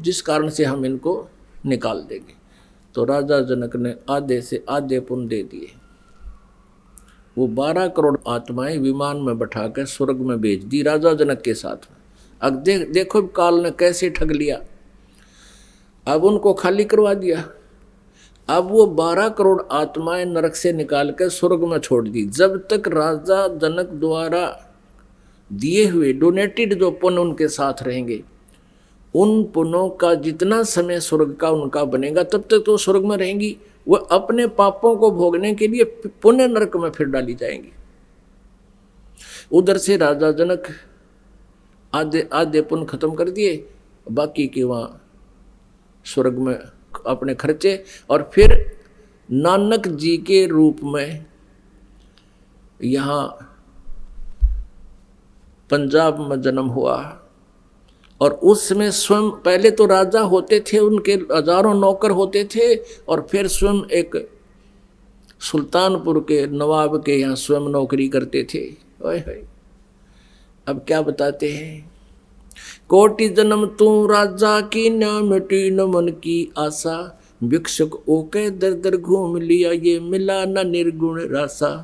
जिस कारण से हम इनको निकाल देंगे। तो राजा जनक ने आधे से आधे पुण्य दे दिए। वो 12 करोड़ आत्माएं विमान में बैठाकर स्वर्ग में भेज दी राजा जनक के साथ। अब देखो काल ने कैसे ठग लिया। अब उनको खाली करवा दिया। अब वो 12 करोड़ आत्माएं नरक से निकाल कर स्वर्ग में छोड़ दी। जब तक राजा जनक द्वारा दिए हुए डोनेटेड जो पुण्य उनके साथ रहेंगे, उन पुण्यों का जितना समय स्वर्ग का उनका बनेगा तब तक तो स्वर्ग में रहेंगी। वह अपने पापों को भोगने के लिए पुण्य नरक में फिर डाली जाएंगी। उधर से राजा जनक आधे आधे पुण्य खत्म कर दिए, बाकी के वहां स्वर्ग में अपने खर्चे। और फिर नानक जी के रूप में यहाँ पंजाब में जन्म हुआ। और उसमें स्वयं पहले तो राजा होते थे, उनके हजारों नौकर होते थे, और फिर स्वयं एक सुल्तानपुर के नवाब के यहाँ स्वयं नौकरी करते थे। ओए होए, अब क्या बताते हैं। कोटि जन्म तू राजा की, न मिटी न मन की आशा, भिक्षुक ओके दर दर घूम लिया, ये मिला न निर्गुण रासा।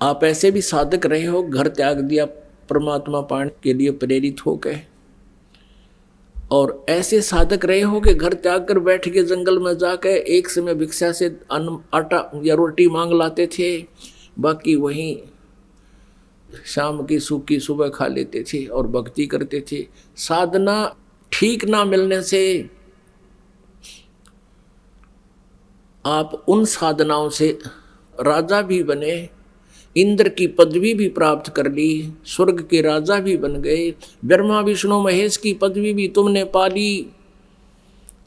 आप ऐसे भी साधक रहे हो, घर त्याग दिया परमात्मा पाने के लिए प्रेरित हो गए, और ऐसे साधक रहे हो कि घर त्याग कर बैठ के जंगल में जाकर एक समय भिक्षा से अन्न आटा या रोटी मांग लाते थे, बाकी वहीं शाम की सूखी सुबह खा लेते थे और भक्ति करते थे। साधना ठीक ना मिलने से आप उन साधनाओं से राजा भी बने, इंद्र की पदवी भी प्राप्त कर ली, स्वर्ग के राजा भी बन गए, ब्रह्मा विष्णु महेश की पदवी भी तुमने पा ली।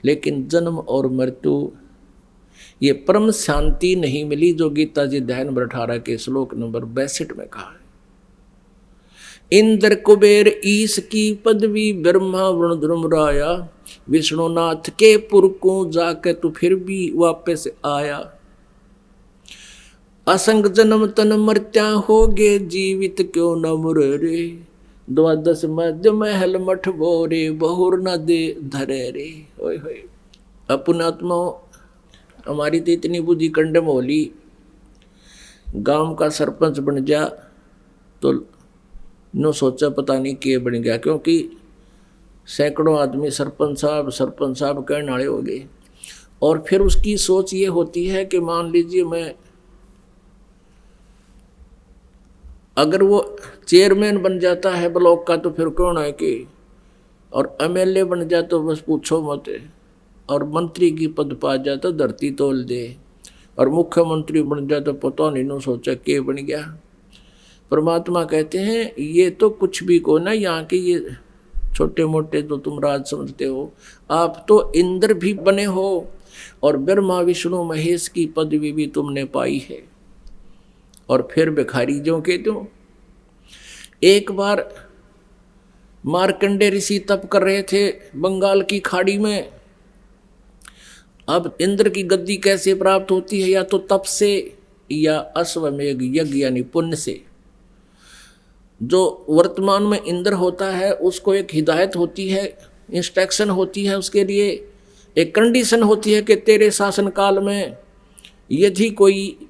लेकिन जन्म और मृत्यु, ये परम शांति नहीं मिली जो गीता जी अध्याय नंबर 18 के श्लोक नंबर 62 में कहा है। इंद्र कुबेर ईश की पदवी, ब्रह्मा वरुण ध्रुव राया, विष्णुनाथ के पुरकों जाके तू फिर भी वापस आया। असंग जन्म तन मर्त्या होगे, जीवित क्यों न मुरे, द्वादश मध्य महल मठ बोरे, बहुर न दे धरे रे। ओए होए, अपनात्मा हमारी तो इतनी बुद्धि कंडम होली, गांव का सरपंच बन जा तो नो सोचा पता नहीं के बन गया, क्योंकि सैकड़ों आदमी सरपंच साहब कहने वाले हो गए। और फिर उसकी सोच ये होती है कि मान लीजिए मैं अगर वो चेयरमैन बन जाता है ब्लॉक का तो फिर कौन है कि, और एमएलए बन जाए तो बस पूछो मत, और मंत्री की पद पा जाए तो धरती तोल दे, और मुख्यमंत्री बन जाए तो पता नहीं नो सोचा के बन गया। परमात्मा कहते हैं ये तो कुछ भी को ना, यहाँ के ये छोटे मोटे जो तुम राज समझते हो, आप तो इंद्र भी बने हो और ब्रह्मा विष्णु महेश की पदवी भी तुमने पाई है, और फिर भिखारी जो के दो। एक बार मार्कंडे ऋषि तप कर रहे थे बंगाल की खाड़ी में। अब इंद्र की गद्दी कैसे प्राप्त होती है, या तो तप से या अश्वमेघ यज्ञ यानी पुण्य से। जो वर्तमान में इंद्र होता है उसको एक हिदायत होती है, इंस्ट्रक्शन होती है, उसके लिए एक कंडीशन होती है कि तेरे शासन काल में यदि कोई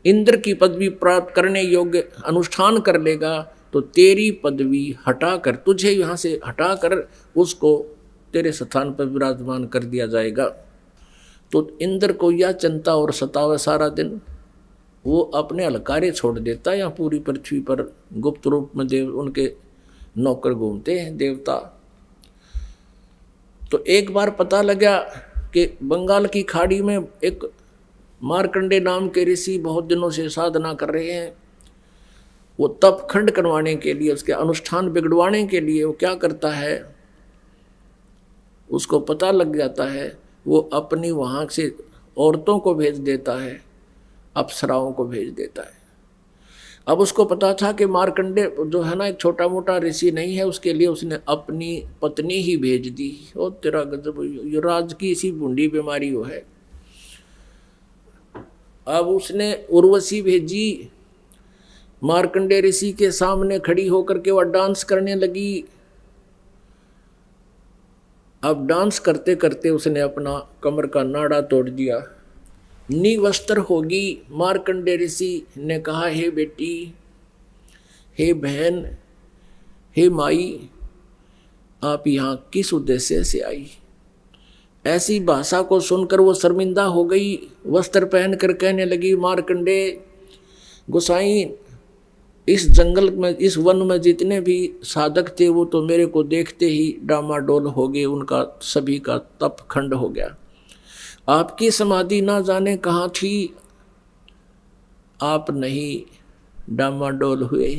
इंद्र की पदवी प्राप्त करने योग्य अनुष्ठान कर लेगा तो तेरी पदवी हटाकर, तुझे यहाँ से हटाकर उसको तेरे स्थान पर विराजमान कर दिया जाएगा। तो इंद्र को यह चिंता और सतावा सारा दिन, वो अपने हलकारे छोड़ देता, या पूरी पृथ्वी पर गुप्त रूप में देव उनके नौकर घूमते हैं देवता। तो एक बार पता लगा कि बंगाल की खाड़ी में एक मार्कंडे नाम के ऋषि बहुत दिनों से साधना कर रहे हैं। वो तप खंड करवाने के लिए, उसके अनुष्ठान बिगड़वाने के लिए वो क्या करता है, उसको पता लग जाता है, वो अपनी वहाँ से औरतों को भेज देता है, अप्सराओं को भेज देता है। अब उसको पता था कि मार्कंडे जो है ना एक छोटा मोटा ऋषि नहीं है, उसके लिए उसने अपनी पत्नी ही भेज दी। ओ तेरा गजब, ये राज की इसी बूंदी बीमारी हो है। अब उसने उर्वशी भेजी, मार्कंडे ऋषि के सामने खड़ी होकर के वह डांस करने लगी। अब डांस करते करते उसने अपना कमर का नाड़ा तोड़ दिया, निवस्त्र होगी। मार्कंडेय ऋषि ने कहा, हे बेटी, हे बहन, हे माई, आप यहाँ किस उद्देश्य से आई? ऐसी भाषा को सुनकर वो शर्मिंदा हो गई, वस्त्र पहनकर कहने लगी, मार्कंडेय गोसाई, इस जंगल में, इस वन में जितने भी साधक थे वो तो मेरे को देखते ही डामाडोल हो गए, उनका सभी का तप खंड हो गया। आपकी समाधि ना जाने कहाँ थी, आप नहीं डामाडोल हुए।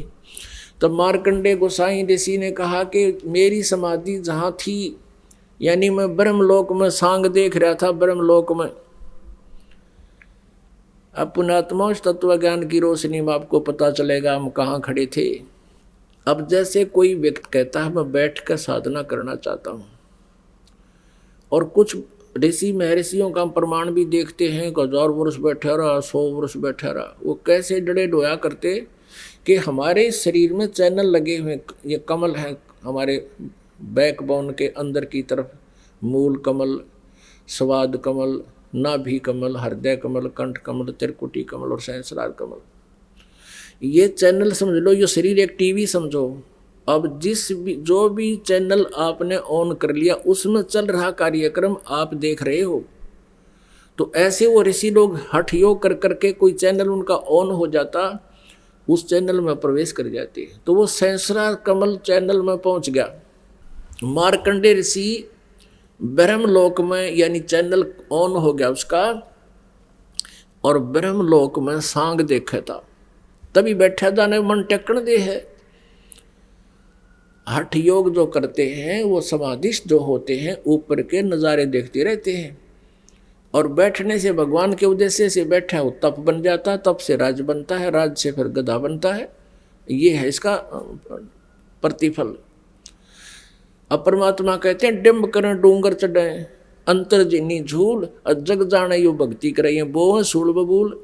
तो मार्कंडेय गोसाई ऋषि ने कहा कि मेरी समाधि जहाँ थी, यानी मैं ब्रह्मलोक में सांग देख रहा था, ब्रह्मलोक में। अब पुण्यात्मा तत्व ज्ञान की रोशनी में आपको पता चलेगा हम कहाँ खड़े थे। अब जैसे कोई व्यक्ति कहता है मैं बैठ कर साधना करना चाहता हूँ, और कुछ ऋषि महर्षियों का प्रमाण भी देखते हैं, 1000 वर्ष बैठा रहा, 100 वर्ष बैठा रहा। वो कैसे डरे डोया करते कि हमारे शरीर में चैनल लगे हुए, ये कमल हैं हमारे बैकबोन के अंदर की तरफ, मूल कमल, स्वाद कमल, नाभि कमल, हृदय कमल, कंठ कमल, त्रिकुटी कमल और सहस्रार कमल। ये चैनल समझ लो, ये शरीर एक टीवी समझो। अब जो भी चैनल आपने ऑन कर लिया उसमें चल रहा कार्यक्रम आप देख रहे हो। तो ऐसे वो ऋषि लोग हठ योग कर करके कोई चैनल उनका ऑन हो जाता, उस चैनल में प्रवेश कर जाते। तो वो सहस्रार कमल चैनल में पहुंच गया। मार्कंडेय ऋषि ब्रह्मलोक में, यानी चैनल ऑन हो गया उसका, और ब्रह्मलोक में सांग देखा था। तभी बैठा जाने मन टेकन दे है। हठ योग जो करते हैं वो समाधिस्थ जो होते हैं ऊपर के नज़ारे देखते रहते हैं, और बैठने से भगवान के उद्देश्य से बैठा है वो तप बन जाता है, तप से राज बनता है, राज से फिर गधा बनता है। ये है इसका प्रतिफल। अब परमात्मा कहते हैं डिम्ब करें डूंगर चढ़ाएं, अंतर जिनी झूल, जग जाने यो भक्ति करे बोह सूल बबूल।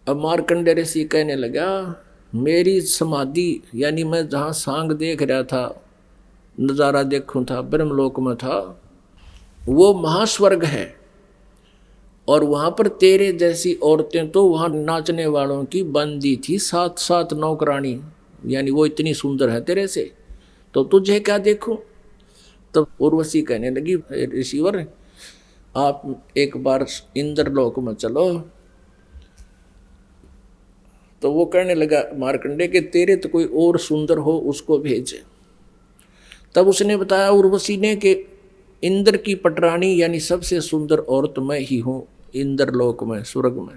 अब मार्कंडेय ऋषि कहने लगा, मेरी समाधि, यानी मैं जहाँ सांग देख रहा था, नज़ारा देखूं था, ब्रह्मलोक में था, वो महास्वर्ग है। और वहाँ पर तेरे जैसी औरतें तो वहाँ नाचने वालों की बंदी थी, 7 नौकरानी, यानी वो इतनी सुंदर है तेरे से, तो तुझे क्या देखूं। तो उर्वशी कहने लगी, ऋषिवर आप एक बार इंद्रलोक में चलो। तो वो कहने लगा मार्कंडेय कि तेरे तो कोई और सुंदर हो उसको भेज। तब उसने बताया उर्वशी ने कि इंद्र की पटरानी, यानी सबसे सुंदर औरत मैं ही हूँ इंद्रलोक में, स्वर्ग में।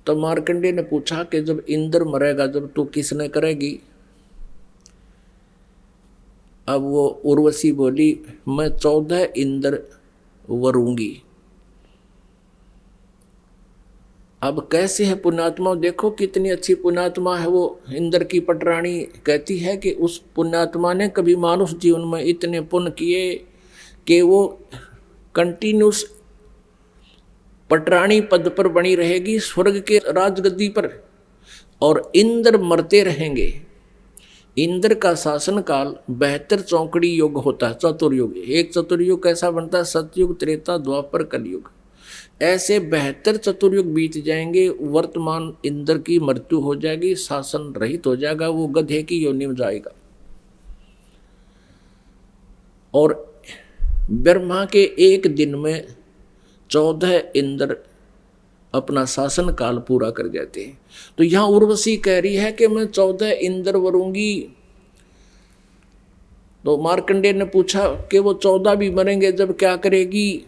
तो मार्कंडेय ने पूछा कि जब इंद्र मरेगा, जब तू किसने करेगी? अब वो उर्वशी बोली, मैं 14 इंद्र वरूंगी। अब कैसे है पुण्यात्मा, देखो कितनी अच्छी पुण्यात्मा है वो। इंद्र की पटरानी कहती है कि उस पुण्यात्मा ने कभी मानुष जीवन में इतने पुण्य किए कि वो कंटिन्यूस पटरानी पद पर बनी रहेगी स्वर्ग के राजगद्दी पर, और इंद्र मरते रहेंगे। इंद्र का शासन काल 72 चौकड़ी युग होता है, चतुर्युग। एक चतुर्युग कैसा बनता है? सतयुग, त्रेता, द्वापर, कलयुग। ऐसे 72 चतुर्युग बीत जाएंगे, वर्तमान इंद्र की मृत्यु हो जाएगी, शासन रहित हो जाएगा, वो गधे की योनि में जाएगा। और ब्रह्मा के एक दिन में 14 इंद्र अपना शासन काल पूरा कर जाते हैं। तो यहां उर्वशी कह रही है कि मैं 14 इंद्र वरूंगी। तो मार्कंडेय ने पूछा कि वो 14 भी मरेंगे जब क्या करेगी?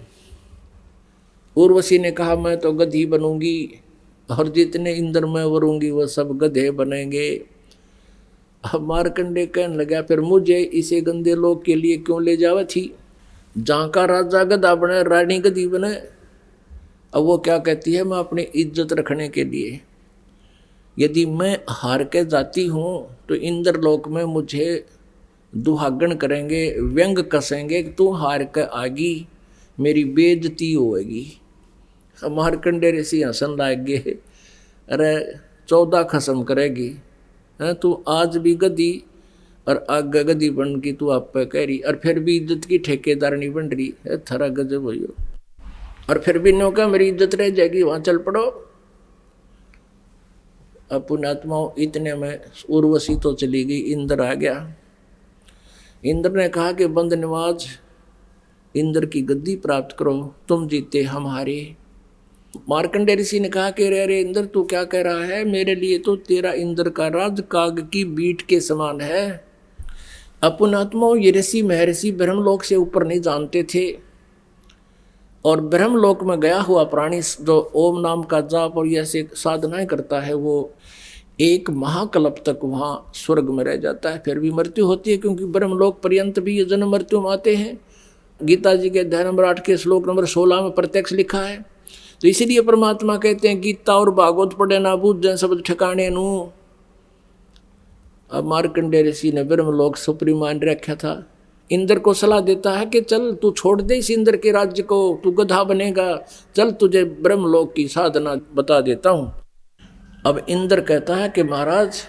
उर्वशी ने कहा मैं तो गधी बनूंगी, और जितने इंद्र मैं वरूंगी वो सब गधे बनेंगे। अब मार्कंडेय कहने लगा, फिर मुझे इसे गंदे लोग के लिए क्यों ले जावा थी? जहाँ का राजा गधा बने, रानी गधी बने। अब वो क्या कहती है, मैं अपनी इज्जत रखने के लिए, यदि मैं हार के जाती हूँ तो इंद्र लोक में मुझे दुहागन करेंगे, व्यंग कसेंगे कि तू हार के आगी, मेरी बेइज्जती होएगी। मार्कंडेय ऋषि हंसन लाग गए, अरे 14 खत्म करेगी, है, तू आज भी गधी और आगे गधी बन की तू आप पे कह रही, और फिर भी इज्जत की ठेकेदार नहीं बन रही है, थारा गजब हो। और फिर भी नो का मेरी इज्जत रह जाएगी, वहां चल पड़ो। अब पुण्यात्माओं इतने में उर्वशी तो चली गई, इंद्र आ गया। इंद्र ने कहा कि बंद निवाज इंद्र की गद्दी प्राप्त करो, तुम जीते हम हारे। मार्कंडेय ऋषि ने कहा कि रे इंद्र तू क्या कह रहा है, मेरे लिए तो तेरा इंद्र का राज काग की बीट के समान है। पुण्यात्माओं ये ऋषि महर्षि ब्रह्मलोक से ऊपर नहीं जानते थे, और ब्रह्मलोक में गया हुआ प्राणी जो ओम नाम का जाप और ऐसे साधनाएं करता है, वो एक महाकल्प तक वहाँ स्वर्ग में रह जाता है, फिर भी मृत्यु होती है, क्योंकि ब्रह्मलोक पर्यंत भी ये जन्म मृत्यु में आते हैं। गीता जी के अध्याय नंबर 8 के श्लोक नंबर 16 में प्रत्यक्ष लिखा है। तो इसीलिए परमात्मा कहते हैं गीता और भागवत पढ़े ना बूझ सब ठिकाने नू। अब मार्कंडेय ऋषि ने ब्रह्मलोक सुप्रीम मान रखा था, इंद्र को सलाह देता है कि चल तू छोड़ दे इस इंद्र के राज्य को, तू गधा बनेगा, चल तुझे ब्रह्मलोक की साधना बता देता हूँ। अब इंद्र कहता है कि महाराज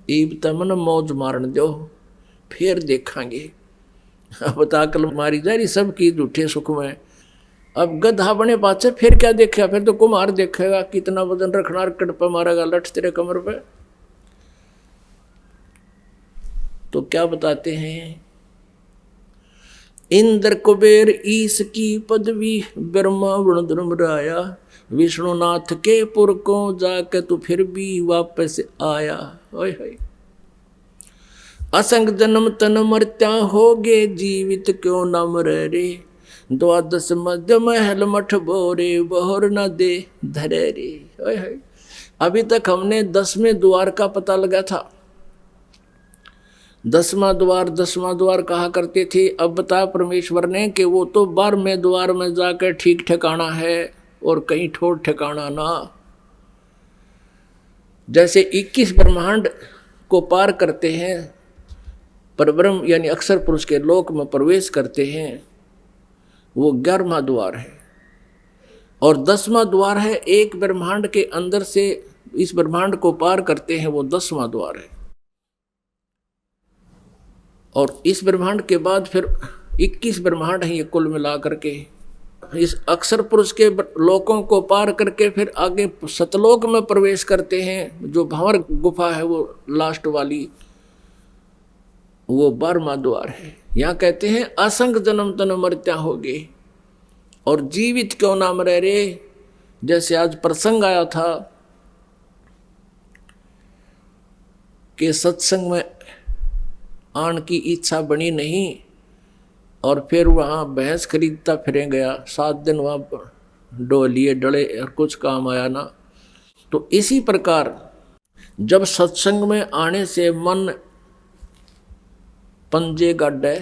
ईब तमन मौज मारन दो, फिर देखांगे। अब ताकल मारी जा रही सबकी झूठे सुख में। अब गधा बने पाचे फिर क्या देखा, फिर तो कुम्हार देखेगा, कितना वजन रखना, कट पे मारेगा लठ तेरे कमर पे। तो क्या बताते हैं, इंद्र कुबेर ईश की पदवी, ब्रह्मा वरुण धर्मराया, विष्णुनाथ के पुर को जाके तू फिर भी वापस आया। ओए होए, असंग जन्म तन मर्त्या होगे, जीवित क्यों न मरे रे, द्वादश मध्य महल मठ बोरे, बहोर न दे धरे रे। ओए होए, अभी तक हमने 10वें द्वार का पता लगा था, 10वां द्वार कहा करते थे। अब बता परमेश्वर ने कि वो तो 12वें द्वार में जाकर ठीक ठिकाना है और कहीं ठोर ठिकाना ना। जैसे 21 ब्रह्मांड को पार करते हैं, परब्रह्म यानी अक्षर पुरुष के लोक में प्रवेश करते हैं, वो 11वां द्वार है। और 10वां द्वार है एक ब्रह्मांड के अंदर से इस ब्रह्मांड को पार करते हैं, वो 10वां द्वार है। और इस ब्रह्मांड के बाद फिर 21 ब्रह्मांड हैं ये कुल मिला करके। इस अक्षर पुरुष के लोकों को पार करके फिर आगे सतलोक में प्रवेश करते हैं, जो भंवर गुफा है वो लास्ट वाली, वो 12वां द्वार है। यहाँ कहते हैं असंग जन्म तन मर्त्या होगे, और जीवित क्यों ना मरे रे। जैसे आज प्रसंग आया था कि सत्संग में आन की इच्छा बनी नहीं, और फिर वहाँ भैंस खरीदता फिरे गया, 7 दिन वहाँ डोलिए डले और कुछ काम आया ना। तो इसी प्रकार जब सत्संग में आने से मन पंजे गाड़े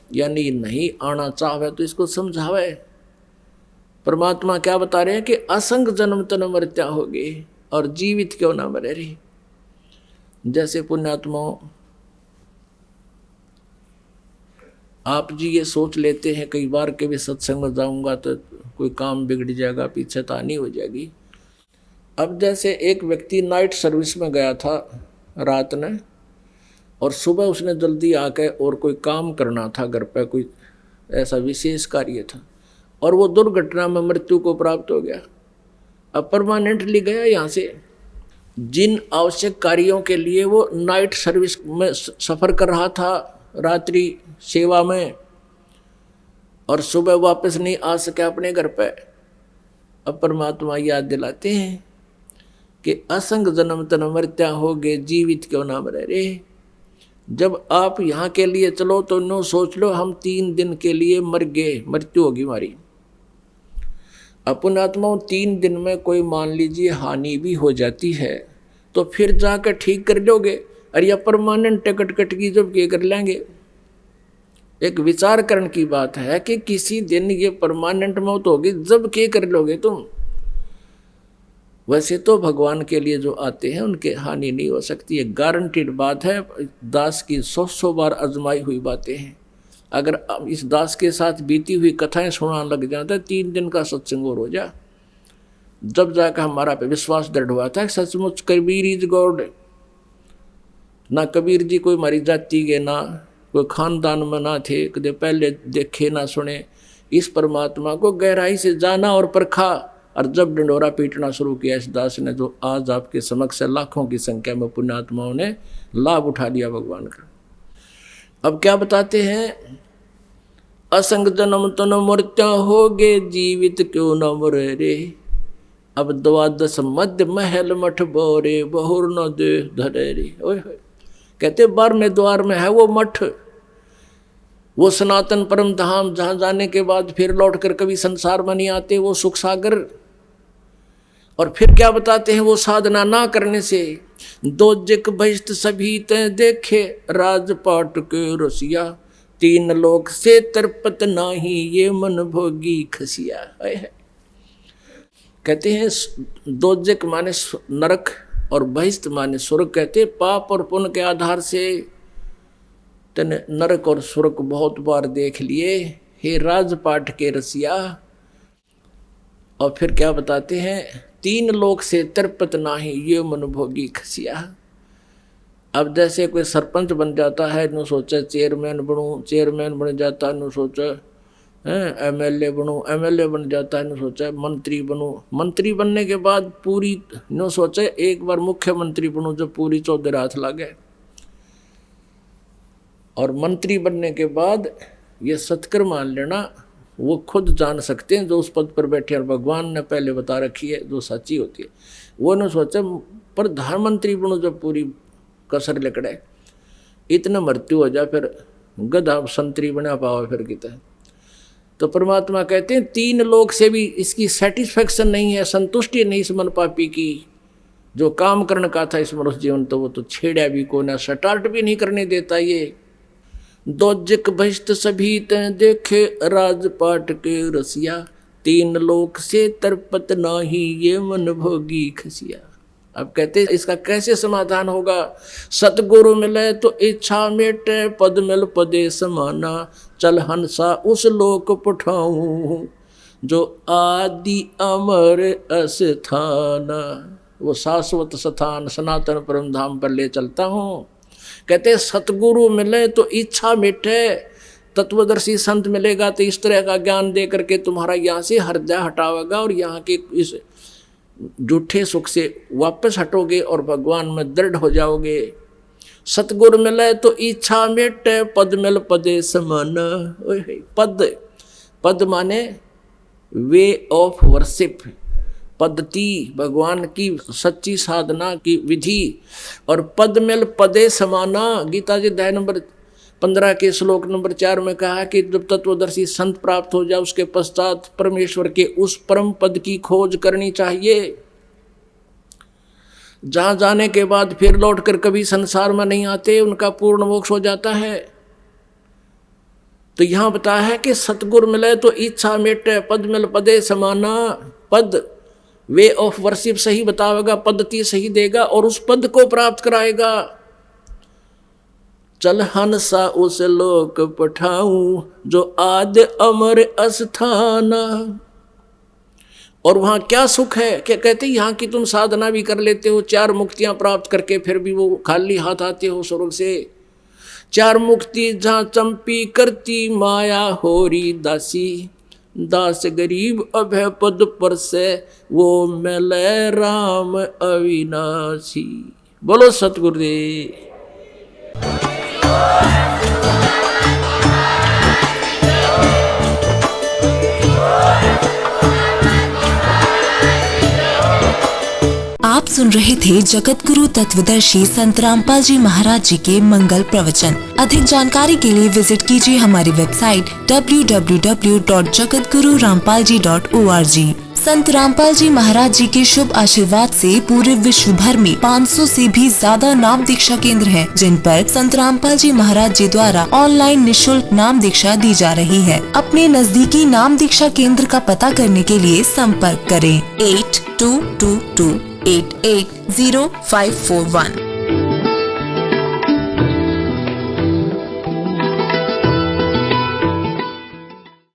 यानी नहीं आना चाहे, तो इसको समझावे। परमात्मा क्या बता रहे हैं कि असंग जन्म तन मर्त्या होगी, और जीवित क्यों ना मरे रही। जैसे पुण्यात्माओं आप जी ये सोच लेते हैं कई बार के भी सत्संग में जाऊंगा तो कोई काम बिगड़ जाएगा, पीछे तानी हो जाएगी। अब जैसे एक व्यक्ति नाइट सर्विस में गया था रात ने, और सुबह उसने जल्दी आके और कोई काम करना था घर पे, कोई ऐसा विशेष कार्य था, और वो दुर्घटना में मृत्यु को प्राप्त हो गया। अब परमानेंटली गया यहाँ से। जिन आवश्यक कार्यों के लिए वो नाइट सर्विस में सफ़र कर रहा था रात्रि सेवा में, और सुबह वापस नहीं आ सके अपने घर पे, अब परमात्मा याद दिलाते हैं कि असंग जन्म तन मर्त्या होगे, जीवित क्यों ना मरे रे। जब आप यहाँ के लिए चलो तो नो सोच लो हम 3 दिन के लिए मर गए, मृत्यु होगी हमारी। अपन आत्माओं 3 दिन में कोई मान लीजिए हानि भी हो जाती है तो फिर जाकर ठीक कर लोगे, अरे या परमानेंट टिकट कट की जब के कर लेंगे। एक विचार करने की बात है कि किसी दिन ये परमानेंट मौत होगी, जब के कर लोगे तुम। वैसे तो भगवान के लिए जो आते हैं उनके हानि नहीं हो सकती, है गारंटीड बात है। दास की 100 बार आजमाई हुई बातें हैं। अगर इस दास के साथ बीती हुई कथाएं सुनाने लग जाता, 3 दिन का सत्संग और हो जा, जब जाकर हमारा पे विश्वास दृढ़ हुआ था सचमुच कबीर इज गॉड। ना कबीर जी कोई हमारी जाति के ना कोई खानदान में ना थे, कदे पहले देखे ना सुने। इस परमात्मा को गहराई से जाना और परखा, और जब डंडोरा पीटना शुरू किया इस दास ने, जो आज आपके समक्ष लाखों की संख्या में पुण्यात्माओं ने लाभ उठा लिया भगवान का। अब क्या बताते हैं, असंग जन्म तन मृत्या होगे, जीवित क्यों न मरे रे। अब 12 मध्य महल मठ बोरे, बहुर न दे धरे रे। ओए कहते 12वें द्वार में है वो मठ, वो सनातन परम धाम, जहां जाने के बाद फिर लौट कर कभी संसार में नहीं आते, वो सुख सागर। और फिर क्या बताते हैं, वो साधना ना करने से दोजक बहिष्ट सभी तय देखे, राजपाट के रसिया, 3 लोक से तरपत नाही, ये मन भोगी खसिया। कहते हैं दोजक माने नरक और बहिष्ट माने स्वर्ग। कहते पाप और पुण्य के आधार से तने नरक और स्वर्ग बहुत बार देख लिए, हे राजपाट के रसिया। और फिर क्या बताते हैं, 3 लोक से तरपत नाही, ये मन भोगी खसिया। अब जैसे कोई सरपंच बन जाता है, नु सोचा चेयरमैन बनूं, चेयरमैन बन जाता है नु सोचा एमएलए बनूं, एमएलए बन जाता है नु सोचा मंत्री बनूं, मंत्री बनने के बाद पूरी नु सोचा एक बार मुख्यमंत्री बनूं, जब पूरी 14 हाथ लगे। और मंत्री बनने के बाद ये सत्कर मान लेना, वो खुद जान सकते हैं जो उस पद पर बैठे, और भगवान ने पहले बता रखी है जो सच्ची होती है। वो न सोचा प्रधानमंत्री बनूं, जब पूरी कसर लिकड़े, इतना मृत्यु हो जाए फिर गधा संतरी बना पाओ फिर कितना। तो परमात्मा कहते हैं 3 लोक से भी इसकी सेटिस्फेक्शन नहीं है, संतुष्टि नहीं इस मन पापी की। जो काम करने का था इस मनुष्य जीवन, तो वो तो छेड़ा भी को ना, स्टार्ट भी नहीं करने देता। ये दोजक बहिष्ट सभी तय देखे, राजपाट के रसिया, 3 लोक से तरपत नाही, ये मन भोगी खसिया। अब कहते इसका कैसे समाधान होगा, सतगुरु मिले तो इच्छा मेटे, पद मिल पदे समाना, चल हंसा उस लोक पठाऊं, जो आदि अमर अस्थाना। वो शाश्वत स्थान सनातन परम धाम पर ले चलता हूँ। कहते सतगुरु मिले तो इच्छा मिटे, तत्वदर्शी संत मिलेगा तो इस तरह का ज्ञान दे करके तुम्हारा यहाँ से हृदय हटावेगा, और यहाँ के इस झूठे सुख से वापस हटोगे और भगवान में दृढ़ हो जाओगे। सतगुरु मिले तो इच्छा मिटे, पद मिल पदे समान। पद, पद माने वे ऑफ वर्शिप, पद्धति, भगवान की सच्ची साधना की विधि। और पद मिल पदे समाना, गीता जी अध्याय नंबर 15 के श्लोक नंबर 4 में कहा कि जब तत्वदर्शी संत प्राप्त हो जाए उसके पश्चात परमेश्वर के उस परम पद की खोज करनी चाहिए, जहां जाने के बाद फिर लौटकर कभी संसार में नहीं आते, उनका पूर्ण मोक्ष हो जाता है। तो यहां बताया है कि सतगुरु मिले तो इच्छा मेटे, पद मिल पदे समाना। पद वे ऑफ वर्शिप सही बतावेगा, पद्धति सही देगा और उस पद को प्राप्त कराएगा। चल हंसा उस लोक पठाऊं, जो आदि अमर अस्थाना। और वहां क्या सुख है, क्या कहते यहाँ की तुम साधना भी कर लेते हो, 4 मुक्तियां प्राप्त करके फिर भी वो खाली हाथ आते हो स्वर्ग से। 4 मुक्ति जहाँ चंपी करती माया होरी दासी, दास गरीब अभय पद पर से, वो मिले राम अविनाशी। बोलो सतगुरुदेव। आप सुन रहे थे जगत गुरु तत्वदर्शी संत रामपाल जी महाराज जी के मंगल प्रवचन। अधिक जानकारी के लिए विजिट कीजिए हमारी वेबसाइट www.jagatgururampalji.org। संत रामपाल जी महाराज जी के शुभ आशीर्वाद से पूरे विश्व भर में 500 से भी ज्यादा नाम दीक्षा केंद्र हैं, जिन पर संत रामपाल जी महाराज जी द्वारा ऑनलाइन निशुल्क नाम दीक्षा दी जा रही है। अपने नजदीकी नाम दीक्षा केंद्र का पता करने के लिए संपर्क करें 8222880541।